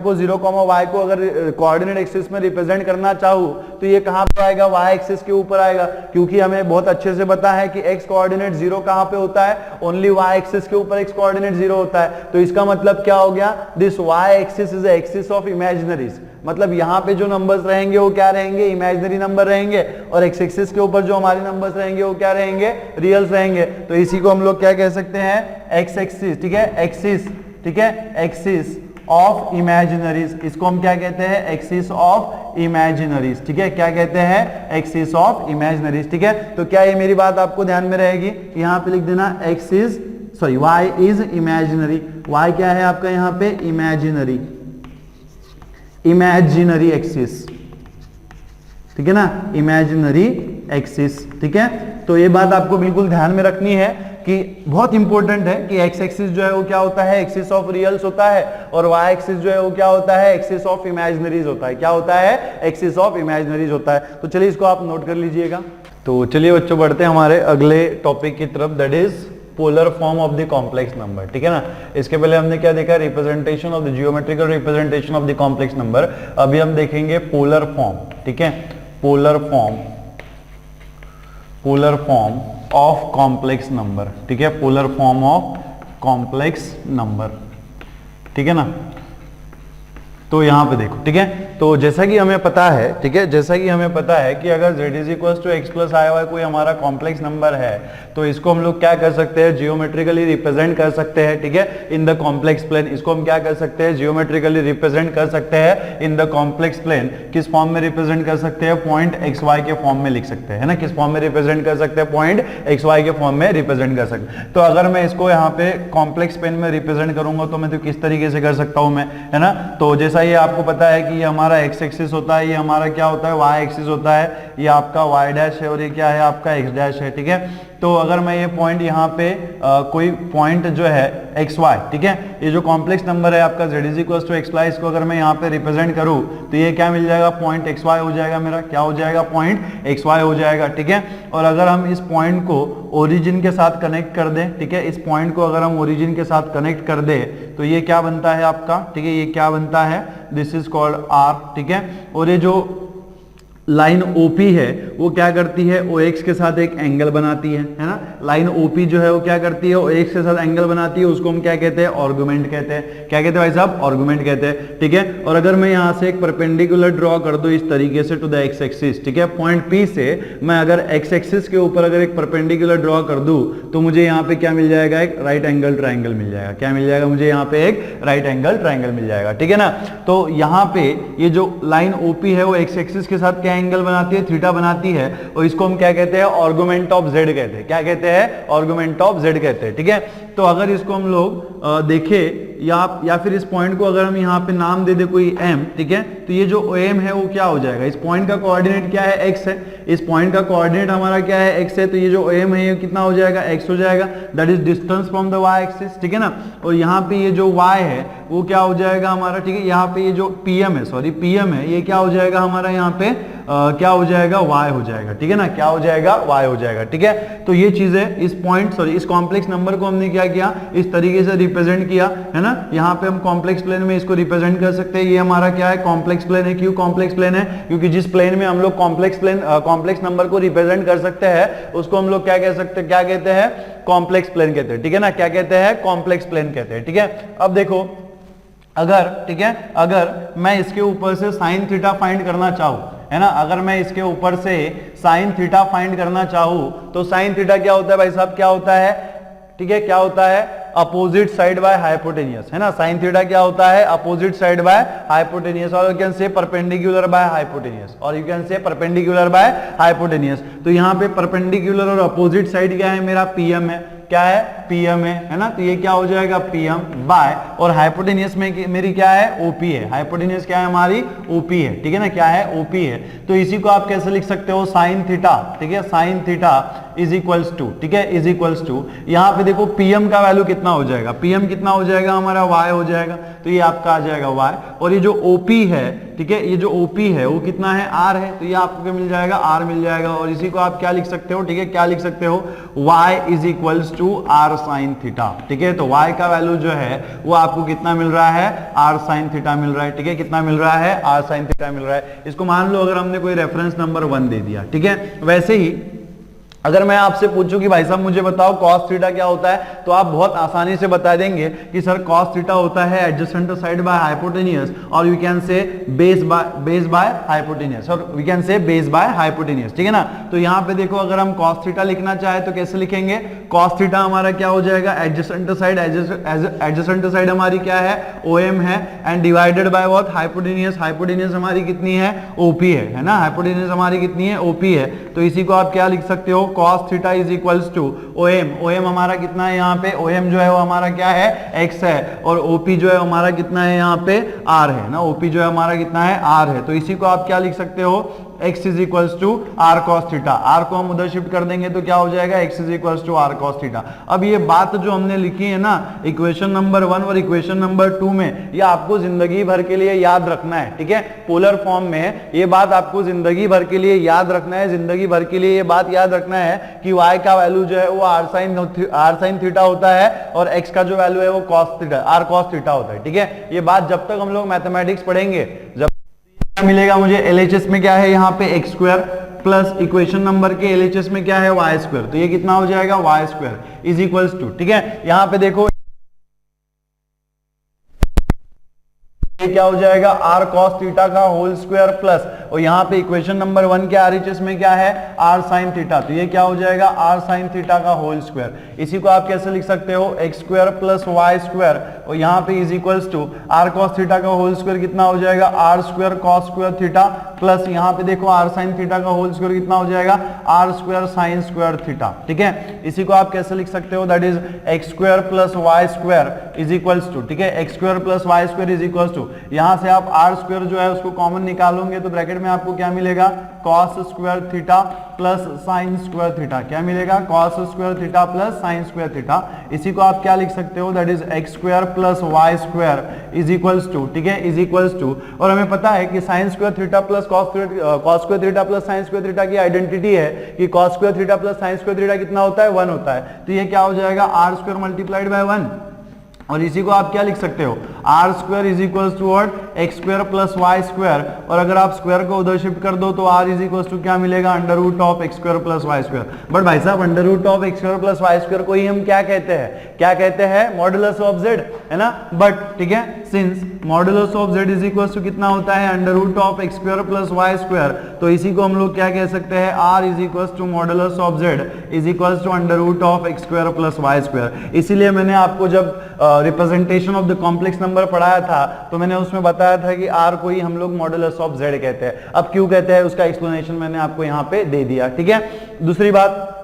को 0, y को अगर कोऑर्डिनेट एक्सिस में रिप्रेजेंट करना चाहूं, तो ये कहां पे आएगा, y एक्सिस के ऊपर आएगा। क्योंकि हमें बहुत अच्छे से पता है कि x कोऑर्डिनेट 0 कहां पे होता है, ओनली y एक्सिस के ऊपर x कोऑर्डिनेट 0 होता है। तो इसका मतलब क्या हो गया, this y axis is the axis of imaginaries. मतलब यहाँ पे जो नंबर्स रहेंगे वो क्या रहेंगे, इमेजिनरी नंबर रहेंगे, और x एक्सिस के ऊपर जो हमारे नंबर्स रहेंगे वो क्या रहेंगे, रियल्स रहेंगे। तो इसी को हम लोग क्या कह सकते हैं, x एक्सिस। ठीक है, एक्सिस, ठीक है, एक्सिस ऑफ इमेजिनरीज। इसको हम क्या कहते हैं, एक्सिस ऑफ इमेजिनरीज। ठीक है, क्या कहते हैं, एक्सिस ऑफ इमेजिनरीज। ठीक है। तो क्या ये मेरी बात आपको ध्यान में रहेगी, यहाँ पे लिख देना sorry y is imaginary, y क्या है आपका यहाँ पे इमेजिनरी, इमेजिनरी एक्सिस, ठीक है ना, इमेजिनरी एक्सिस, ठीक है। तो ये बात आपको बिल्कुल ध्यान में रखनी है कि बहुत इंपॉर्टेंट है कि एक्स एक्सिस जो है वो क्या होता है, एक्सिस ऑफ रियल्स होता है, और वाई एक्सिस जो है वो क्या होता है, एक्सिस ऑफ इमेजिनरीज होता है। क्या होता है, एक्सिस ऑफ इमेजिनरीज होता है। तो चलिए इसको आप नोट कर लीजिएगा। तो चलिए बच्चों बढ़ते हैं हमारे अगले टॉपिक की तरफ, that is polar form of the complex number, ठीक है ना। इसके पहले हमने क्या देखा, representation of the geometrical representation of the complex number. अभी हम देखेंगे पोलर फॉर्म, ठीक है, पोलर फॉर्म ऑफ कॉम्प्लेक्स नंबर, ठीक है, पोलर फॉर्म ऑफ कॉम्प्लेक्स नंबर, ठीक है ना। तो यहां पे देखो, ठीक है, तो जैसा कि हमें पता है, ठीक है, जैसा कि हमें पता है कि अगर z is equal to x plus I Y कोई हमारा कॉम्प्लेक्स नंबर है, तो इसको हम लोग क्या कर सकते हैं, जियोमेट्रिकली रिप्रेजेंट कर सकते हैं, ठीक है, इन द कॉम्प्लेक्स प्लेन। इसको हम क्या कर सकते हैं, जियोमेट्रिकली रिप्रेजेंट कर सकते हैं इन द कॉम्प्लेक्स प्लेन। किस फॉर्म में रिप्रेजेंट कर सकते हैं, पॉइंट एक्स वाई के फॉर्म में लिख सकते हैं, है ना। किस फॉर्म में रिप्रेजेंट कर सकते हैं, पॉइंट एक्स वाई के फॉर्म में रिप्रेजेंट कर सकते हैं। तो अगर मैं इसको यहाँ पे कॉम्प्लेक्स प्लेन में रिप्रेजेंट करूंगा तो मैं तो किस तरीके से कर सकता हूं मैं, है ना। तो जैसा ये आपको पता है कि ये हमारा एक्स एक्सिस होता है, ये हमारा क्या होता है, वाई एक्सिस होता है, ये आपका वाई डैश है और ये क्या है, आपका एक्स डैश है, ठीक है। तो अगर मैं ये पॉइंट यहाँ पे कोई पॉइंट जो है एक्स वाई, ठीक है, ये जो कॉम्प्लेक्स नंबर है आपका z is equal to X Y, इसको अगर मैं यहाँ पे रिप्रेजेंट करूँ तो ये क्या मिल जाएगा, पॉइंट एक्स वाई हो जाएगा मेरा, क्या हो जाएगा, पॉइंट एक्स वाई हो जाएगा, ठीक है। और अगर हम इस पॉइंट को ओरिजिन के साथ कनेक्ट कर दें, ठीक है, इस पॉइंट को अगर हम ओरिजिन के साथ कनेक्ट कर दें तो ये क्या बनता है आपका, ठीक है, ये क्या बनता है, दिस इज कॉल्ड आर, ठीक है। और ये जो लाइन OP है वो क्या करती है, OX के साथ एक एंगल बनाती है ना। लाइन OP जो है वो क्या करती है, OX के साथ एंगल बनाती है, उसको हम क्या कहते हैं, आर्गुमेंट कहते हैं। क्या कहते हैं भाई साहब, आर्गुमेंट कहते हैं, ठीक है। और अगर मैं यहाँ से एक परपेंडिकुलर ड्रॉ कर दूं इस तरीके से टू द एक्स एक्सिस, ठीक है, पॉइंट P से मैं अगर एक्स एक्सिस के ऊपर अगर एक परपेंडिकुलर ड्रॉ कर दूं तो मुझे यहाँ पे क्या मिल जाएगा, एक राइट एंगल ट्राइंगल मिल जाएगा। क्या मिल जाएगा मुझे यहाँ पे, एक राइट एंगल ट्राइंगल मिल जाएगा, ठीक है ना। तो यहाँ पे ये जो लाइन OP है वो एक्स एक्सिस के साथ क्या एंगल बनाती है, थीटा बनाती है, और इसको हम क्या कहते हैं, आर्गुमेंट ऑफ z कहते हैं। क्या कहते हैं, आर्गुमेंट ऑफ z कहते हैं, ठीक है। तो अगर इसको हम लोग देखें या फिर इस पॉइंट को अगर हम यहाँ पे नाम दे दे कोई m, ठीक है, तो ये जो m है वो क्या हो जाएगा, इस पॉइंट का कोऑर्डिनेट क्या है, x है, इस पॉइंट का कोऑर्डिनेट हमारा क्या है, x है, तो ये जो m है ये कितना हो जाएगा, x हो जाएगा, that is distance from the y axis, ठीक है ना। और यहाँ पे ये जो y है वो क्या हो जाएगा हमारा, ठीक है, यहाँ पे ये जो pm है, सॉरी pm है, ये क्या हो जाएगा हमारा यहाँ पे क्या हो जाएगा, y हो जाएगा, ठीक है ना, क्या हो जाएगा, y हो जाएगा, ठीक है। तो ये चीजें इस पॉइंट सॉरी इस कॉम्प्लेक्स नंबर को हमने क्या किया, इस तरीके से रिप्रेजेंट किया, है ना। यहाँ पे हम कॉम्प्लेक्स प्लेन में इसको रिप्रेजेंट कर सकते हैं। ये हमारा क्या है, कॉम्प्लेक्स प्लेन है। क्यों कॉम्प्लेक्स प्लेन है, क्योंकि जिस प्लेन में हम लोग कॉम्प्लेक्स नंबर को रिप्रेजेंट कर सकते हैं उसको हम लोग क्या कह सकते हैं, क्या कहते हैं, कॉम्प्लेक्स प्लेन कहते हैं, ठीक है ना। क्या कहते हैं, कॉम्प्लेक्स प्लेन कहते हैं, ठीक है। अब देखो अगर, ठीक है, अगर मैं इसके ऊपर से साइन थीटा फाइंड करना चाहूं, है ना, अगर मैं इसके ऊपर से साइन थीटा फाइंड करना चाहूं तो साइन थीटा क्या होता है भाई साहब, क्या होता है, ठीक है, क्या होता है, अपोजिट साइड बाय हाइपोटेनियस, है ना। साइन थीटा क्या होता है, अपोजिट साइड बाय हाइपोटेनियस, और you can say perpendicular by hypotenuse, और you can say perpendicular by hypotenuse. तो यहाँ पे परपेंडिकुलर और अपोजिट साइड क्या है, मेरा PM है, क्या है, PM है ना। तो ये क्या हो जाएगा, PM बाय, और हाइपोटेनियस में मेरी क्या है, OP है। हाइपोटेनियस क्या है हमारी, OP है, ठीक है ना, क्या है, OP है। तो इसी को आप कैसे लिख सकते हो, साइन थीटा, ठीक है, sine theta is equals to, ठीक है, इज इक्वल्स टू, यहाँ पे देखो PM का वैल्यू कितना हो जाएगा, PM कितना हो जाएगा हमारा, Y हो जाएगा, तो ये आपका आ जाएगा Y। और ये जो OP है, ठीक है, ये जो OP है वो कितना है, R है, तो ये आपको क्या मिल जाएगा, R मिल जाएगा। और इसी को आप क्या लिख सकते हो, ठीक है, क्या लिख सकते हो, Y is equals to R sine theta, ठीक है। तो Y का वैल्यू जो है वो आपको कितना मिल रहा है, R साइन थीटा मिल रहा है, ठीक है, कितना मिल रहा है, R साइन थीटा मिल रहा है। इसको मान लो अगर हमने कोई रेफरेंस नंबर 1 दे दिया, ठीक है। वैसे ही अगर मैं आपसे पूछूं कि भाई साहब मुझे बताओ कॉस थीटा क्या होता है, तो आप बहुत आसानी से बता देंगे कि सर कॉस थीटा होता है एडजेसेंट साइड बाय हाइपोटेनियस, और we can say base by hypotenuse, और we can say base by hypotenuse, ठीक है ना। तो यहाँ पे देखो अगर हम कॉस थीटा लिखना चाहे तो कैसे लिखेंगे, कॉस थीटा हमारा क्या हो जाएगा, एडजेसेंट साइड हमारी क्या है, OM है, and divided by what, hypotenuse. Hypotenuse हमारी कितनी है, OP है ना, हाइपोटेनियस हमारी कितनी है, OP है। तो इसी को आप क्या लिख सकते हो, cos theta is equals to OM। OM हमारा कितना है यहाँ पे, OM जो है वो हमारा क्या है x है, और OP जो है हमारा कितना है यहाँ पे R है ना, OP जो है हमारा कितना है R है। तो इसी को आप क्या लिख सकते हो, x is equals to R cos theta. R को हम उधर शिफ्ट कर देंगे तो क्या हो जाएगा, x is equals to R cos theta. अब ये बात जो हमने लिखी है ना इक्वेशन नंबर 1 और इक्वेशन नंबर 2 में, ये आपको जिंदगी भर के लिए याद रखना है, ठीक है। पोलर फॉर्म में ये बात आपको जिंदगी भर के लिए याद रखना है, जिंदगी भर के लिए ये बात याद रखना है कि y का वैल्यू जो है वो आर साइन थीटा होता है और x का जो वैल्यू है वो cos theta, R cos theta होता है, ठीक है। ये बात जब तक हम लोग मैथमेटिक्स पढ़ेंगे, जब क्या मिलेगा मुझे, LHS में क्या है यहाँ पे x square plus equation number के LHS में क्या है y स्क्वायर, तो ये कितना हो जाएगा y square is equals to, ठीक है। यहाँ पे देखो ये क्या हो जाएगा, आर कॉस थीटा का होल स्क्वायर प्लस, और यहाँ पे इक्वेशन नंबर 1 के RHS में क्या है, आर साइन थीटा, तो ये क्या हो जाएगा आर साइन थीटा का होल स्क्वायर। इसी को आप कैसे लिख सकते हो, x square plus Y square, और यहाँ पे is equals to R cos theta का होल स्क्वायर कितना हो जाएगा, R square cos square theta plus यहाँ पे देखो आर साइन थीटा का होल स्क्वायर कितना हो जाएगा, R square sine square theta, ठीक है। इसी को आप कैसे लिख सकते हो, that is x square plus Y square is equals to, ठीक है, x square plus Y square is equals to, यहां से आप आर स्क्वायर जो है उसको कॉमन निकालोगे तो ब्रैकेट में आपको क्या मिलेगा, cos square theta plus sine square theta, क्या मिलेगा, cos square theta plus sine square theta. इसी को आप क्या लिख सकते हो, that is x square plus Y square is equals to, ठीक है, इज इक्वल्स टू, और हमें पता है कि sign square theta plus cos square theta plus sine square theta की आइडेंटिटी है कि cos square theta plus sine square theta कितना होता है, 1 होता है। तो ये क्या हो जाएगा, आर स्क्वायर मल्टीप्लाइड बाय 1, और इसी को आप क्या लिख सकते हो, r square is equals to what, x square plus Y square, और अगर आप स्क्वायर को उधर शिफ्ट कर दो तो आर इज इक्वल्स टू क्या मिलेगा, under root of x square plus Y square. But भाई साहब under root of x square plus Y square को ही हम क्या कहते हैं, क्या कहते हैं, मॉडुलस ऑफ जेड, है ना। बट ठीक है, since modulus of z is equals to कितना होता है, under root of x square plus Y square, तो इसी को हम लोग क्या कह सकते हैं, r is equals to modulus of z is equals to under root of x square plus Y square. इसीलिए मैंने आपको जब representation of the complex number पढ़ाया था तो मैंने उसमें बताया था कि आर को ही हम लोग मॉडुलस ऑफ जेड कहते हैं। अब क्यों कहते हैं उसका एक्सप्लेनेशन मैंने आपको यहाँ पे दे दिया, ठीक है। दूसरी बात,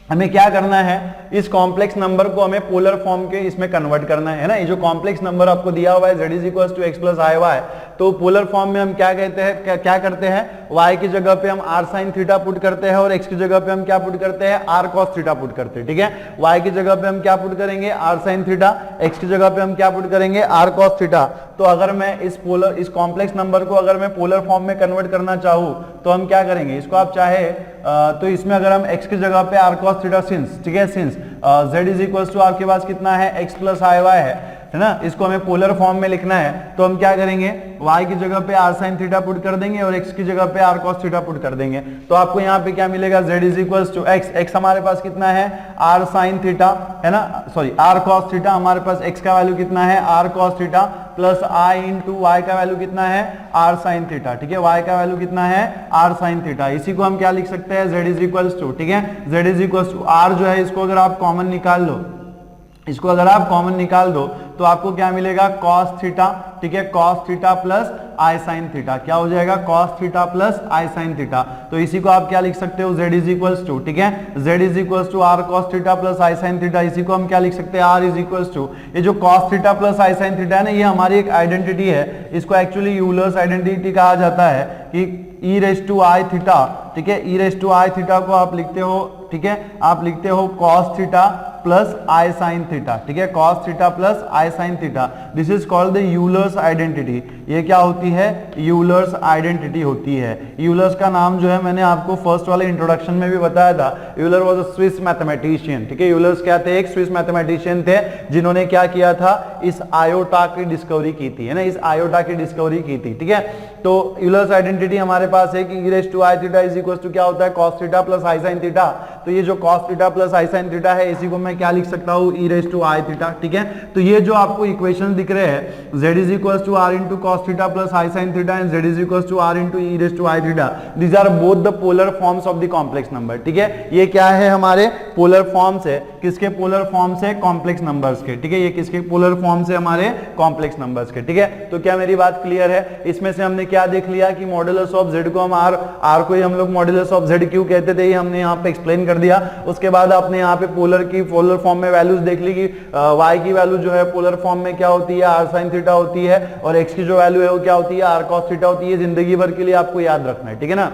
हमें क्या करना है, इस कॉम्प्लेक्स नंबर को हमें पोलर फॉर्म के इसमें कन्वर्ट करना है ना। ये जो कॉम्प्लेक्स नंबर आपको दिया हुआ है z is equals to x plus I Y, तो पोलर फॉर्म में हम क्या कहते हैं, क्या करते हैं, y की जगह पे हम r sin थीटा पुट करते हैं और x की जगह पे हम क्या पुट करते हैं, r cos थीटा पुट करते हैं, ठीक है। y की जगह पे हम क्या पुट करेंगे, r sin थीटा, x की जगह पे हम क्या पुट करेंगे, r cos थीटा। तो अगर मैं इस कॉम्प्लेक्स नंबर को अगर मैं पोलर फॉर्म में कन्वर्ट करना चाहूँ तो हम क्या करेंगे, इसको आप चाहे तो इसमें अगर हम x की जगह पे r cos थीटा सिंस, ठीक है, since z is equals to आपके पास कितना है, x प्लस आई वाई है ना, इसको हमें पोलर फॉर्म में लिखना है तो हम क्या करेंगे, y की जगह पे r sin थीटा पुट कर देंगे और x की जगह पे r cos थीटा पुट कर देंगे। तो आपको यहाँ पे क्या मिलेगा, z is equals to x हमारे पास कितना है, r sin थीटा है ना, सॉरी r cos थीटा, हमारे पास x का वैल्यू कितना है, r cos theta plus i into y का वैल्यू कितना है, r sin थीटा, ठीक है, y का वैल्यू कितना है, r sin थीटा। इसी को हम क्या लिख सकते हैं, z इज इक्वल्स टू, ठीक है, z is equals to r जो है इसको अगर आप कॉमन निकाल लो, इसको अगर आप कॉमन निकाल दो तो आपको क्या मिलेगा, cos थीटा, ठीक है, cos theta plus i sin theta, क्या हो जाएगा, cos theta plus i sin theta. तो इसी को आप क्या लिख सकते हो, z इज इक्वल्स टू, ठीक है, z is equals to r cos theta plus i sin theta. इसी को हम क्या लिख सकते हैं, r इज इक्वल्स टू, ये जो cos theta plus i sin theta है ना, ये हमारी एक आइडेंटिटी है, इसको एक्चुअली यूलर्स आइडेंटिटी कहा जाता है कि e raise to i theta, ठीक है, e raise to i theta को आप लिखते हो, ठीक है, आप लिखते हो cos theta plus i sine theta, ठीक है, cos theta plus i sine theta. This is called the Euler's identity. ये क्या होती है, यूलर्स आइडेंटिटी होती है। यूलर्स का नाम जो है मैंने आपको फर्स्ट वाले इंट्रोडक्शन में भी बताया था, Euler was a Swiss mathematician, ठीक है। यूलर्स क्या थे, एक स्विस मैथमेटिशियन थे जिन्होंने क्या किया था, इस आयोटा की डिस्कवरी की थी, है ना, इस आयोटा की डिस्कवरी की थी, ठीक है। तो यूलर्स आइडेंटिटी हमारे पास है कि e raise to i theta is equal to क्या होता है, cos theta plus i sine theta. तो ये जो cos theta plus i sine theta है, इसी को मैं क्या लिख सकता हूँ, e raise to i theta, ठीक है। तो ये जो आपको इक्वेशन दिख रहे हैं, z is equal to r into cos theta plus i sine theta and z is equal to r into e raise to i theta, these are both the polar forms of the complex number, ठीक है। ये क्या है, हमारे polar forms है, किसके polar forms है, complex numbers के, ठीक है। ये किसके पोलर फॉर्म्स है, हमारे कॉम्प्लेक्स नंबर्स के, ठीक है। तो क्या मेरी बात क्लियर है, इसमें से हमने क्या देख लिया कि मॉडुलस ऑफ z को हम r को ही हम लोग मॉडुलस ऑफ z क्यों कहते थे, ये हमने यहाँ पे एक्सप्लेन कर दिया। उसके बाद आपने यहाँ पे पोलर फॉर्म में वैल्यूज देख ली कि y की वैल्यू जो है पोलर फॉर्म में क्या होती है, r sin थीटा होती है, और x की जो वैल्यू है वो क्या होती है, r cos थीटा होती है। जिंदगी भर के लिए आपको याद रखना है, ठीक है ना,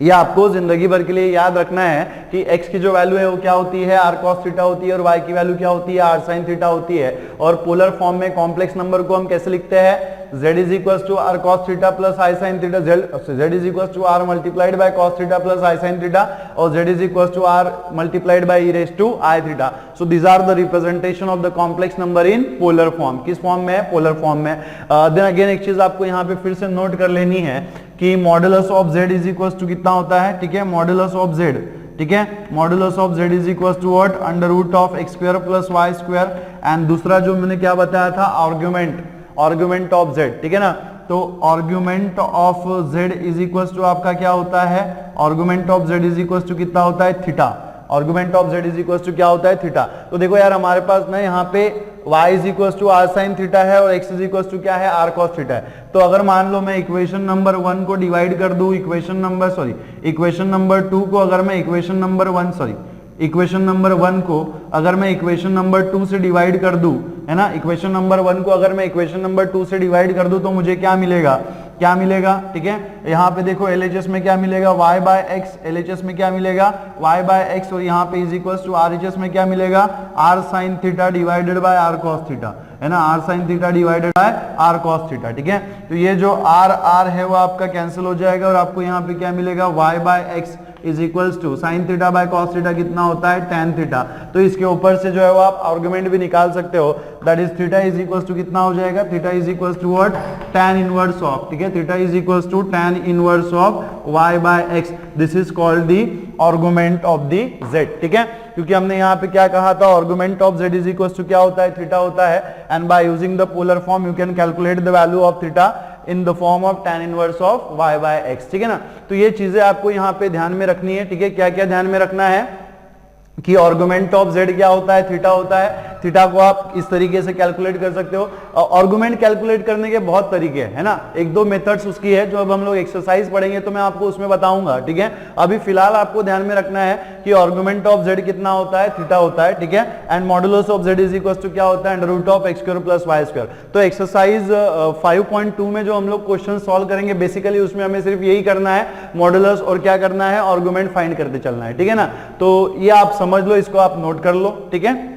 ये आपको जिंदगी भर के लिए याद रखना है कि x की जो वैल्यू है वो क्या होती है, r cos थीटा होती है, और y की वैल्यू क्या होती है, r sin थीटा होती है। और पोलर फॉर्म में कॉम्प्लेक्स नंबर को हम कैसे लिखते हैं, z is equal to r cos theta plus i sin theta, z is equal to r multiplied by cos theta plus i sin theta, और z is equal to r multiplied by e raise to i theta. So these are the representation of the complex number in polar form. किस form में है, पोलर form में। Then again एक चीज आपको यहाँ पे फिर से नोट कर लेनी है कि modulus of z is equal to कितना होता है, ठीक है, मॉडुलस ऑफ z, ठीक है, modulus of z is equal to what, under root of x square plus y square, and दूसरा जो मैंने क्या बताया था, आर्गुमेंट ऑफ z, ठीक है ना। तो argument of z is equal to आपका क्या होता है, argument of z is equal to कितना होता है, theta. Argument of z is equal to क्या होता है, थीटा। तो देखो यार हमारे पास ना यहाँ पे y is equal to r sin theta है और x इज इक्वल टू क्या है, r cos थीटा है। तो अगर मान लो मैं इक्वेशन नंबर 1 को डिवाइड कर दूं इक्वेशन नंबर 2 को अगर मैं इक्वेशन नंबर 1 को अगर मैं इक्वेशन नंबर 2 से डिवाइड कर दूं, है ना, इक्वेशन नंबर 1 को अगर मैं इक्वेशन नंबर 2 से डिवाइड कर दूं तो मुझे क्या मिलेगा, ठीक है। यहाँ पे देखो LHS में क्या मिलेगा, y बाय एक्स, LHS में क्या मिलेगा, y बाय एक्स, और यहाँ पे इज इक्वल टू RHS में क्या मिलेगा, r sin theta divided by r cos theta, है ना, r sin theta divided by r cos theta, ठीक है। तो ये जो r है वो आपका कैंसिल हो जाएगा और आपको यहाँ पे क्या मिलेगा, y by x is equals to sine theta by cos theta कितना होता है, tan थीटा। तो इसके ऊपर से जो है वो आप आर्गुमेंट भी निकाल सकते हो, that is theta is equals to कितना हो जाएगा, theta is equals to what, tan inverse of, ठीक है, theta is equals to tan inverse of y by x। This is called the argument of the z, ठीक है, क्योंकि हमने यहाँ पे क्या कहा था, argument of z is equals to क्या होता है, थीटा होता है, and by using the polar form you can calculate the value of theta in the form of tan inverse of y by x, ठीक है ना। तो ये चीजें आपको यहाँ पे ध्यान में रखनी है, ठीक है। क्या क्या ध्यान में रखना है कि आर्गुमेंट ऑफ z क्या होता है, थीटा होता है। थीटा को आप इस तरीके से कैलकुलेट कर सकते हो। आर्गुमेंट कैलकुलेट करने के बहुत तरीके हैं, है ना, एक दो मेथड्स उसकी है जो अब हम लोग एक्सरसाइज पढ़ेंगे तो मैं आपको उसमें बताऊंगा, ठीक है। अभी फिलहाल आपको ध्यान में रखना है कि आर्गुमेंट ऑफ z कितना होता है, थीटा होता है, ठीक है, and modulus of z is equal to क्या होता है, under root of x square plus y square. तो एक्सरसाइज 5.2 में जो हम लोग क्वेश्चन सॉल्व करेंगे बेसिकली उसमें हमें सिर्फ यही करना है, मॉडुलस और क्या करना है, आर्गुमेंट फाइंड करते चलना है, ठीक है ना। तो ये आप समझ लो, इसको आप नोट कर लो, ठीक है।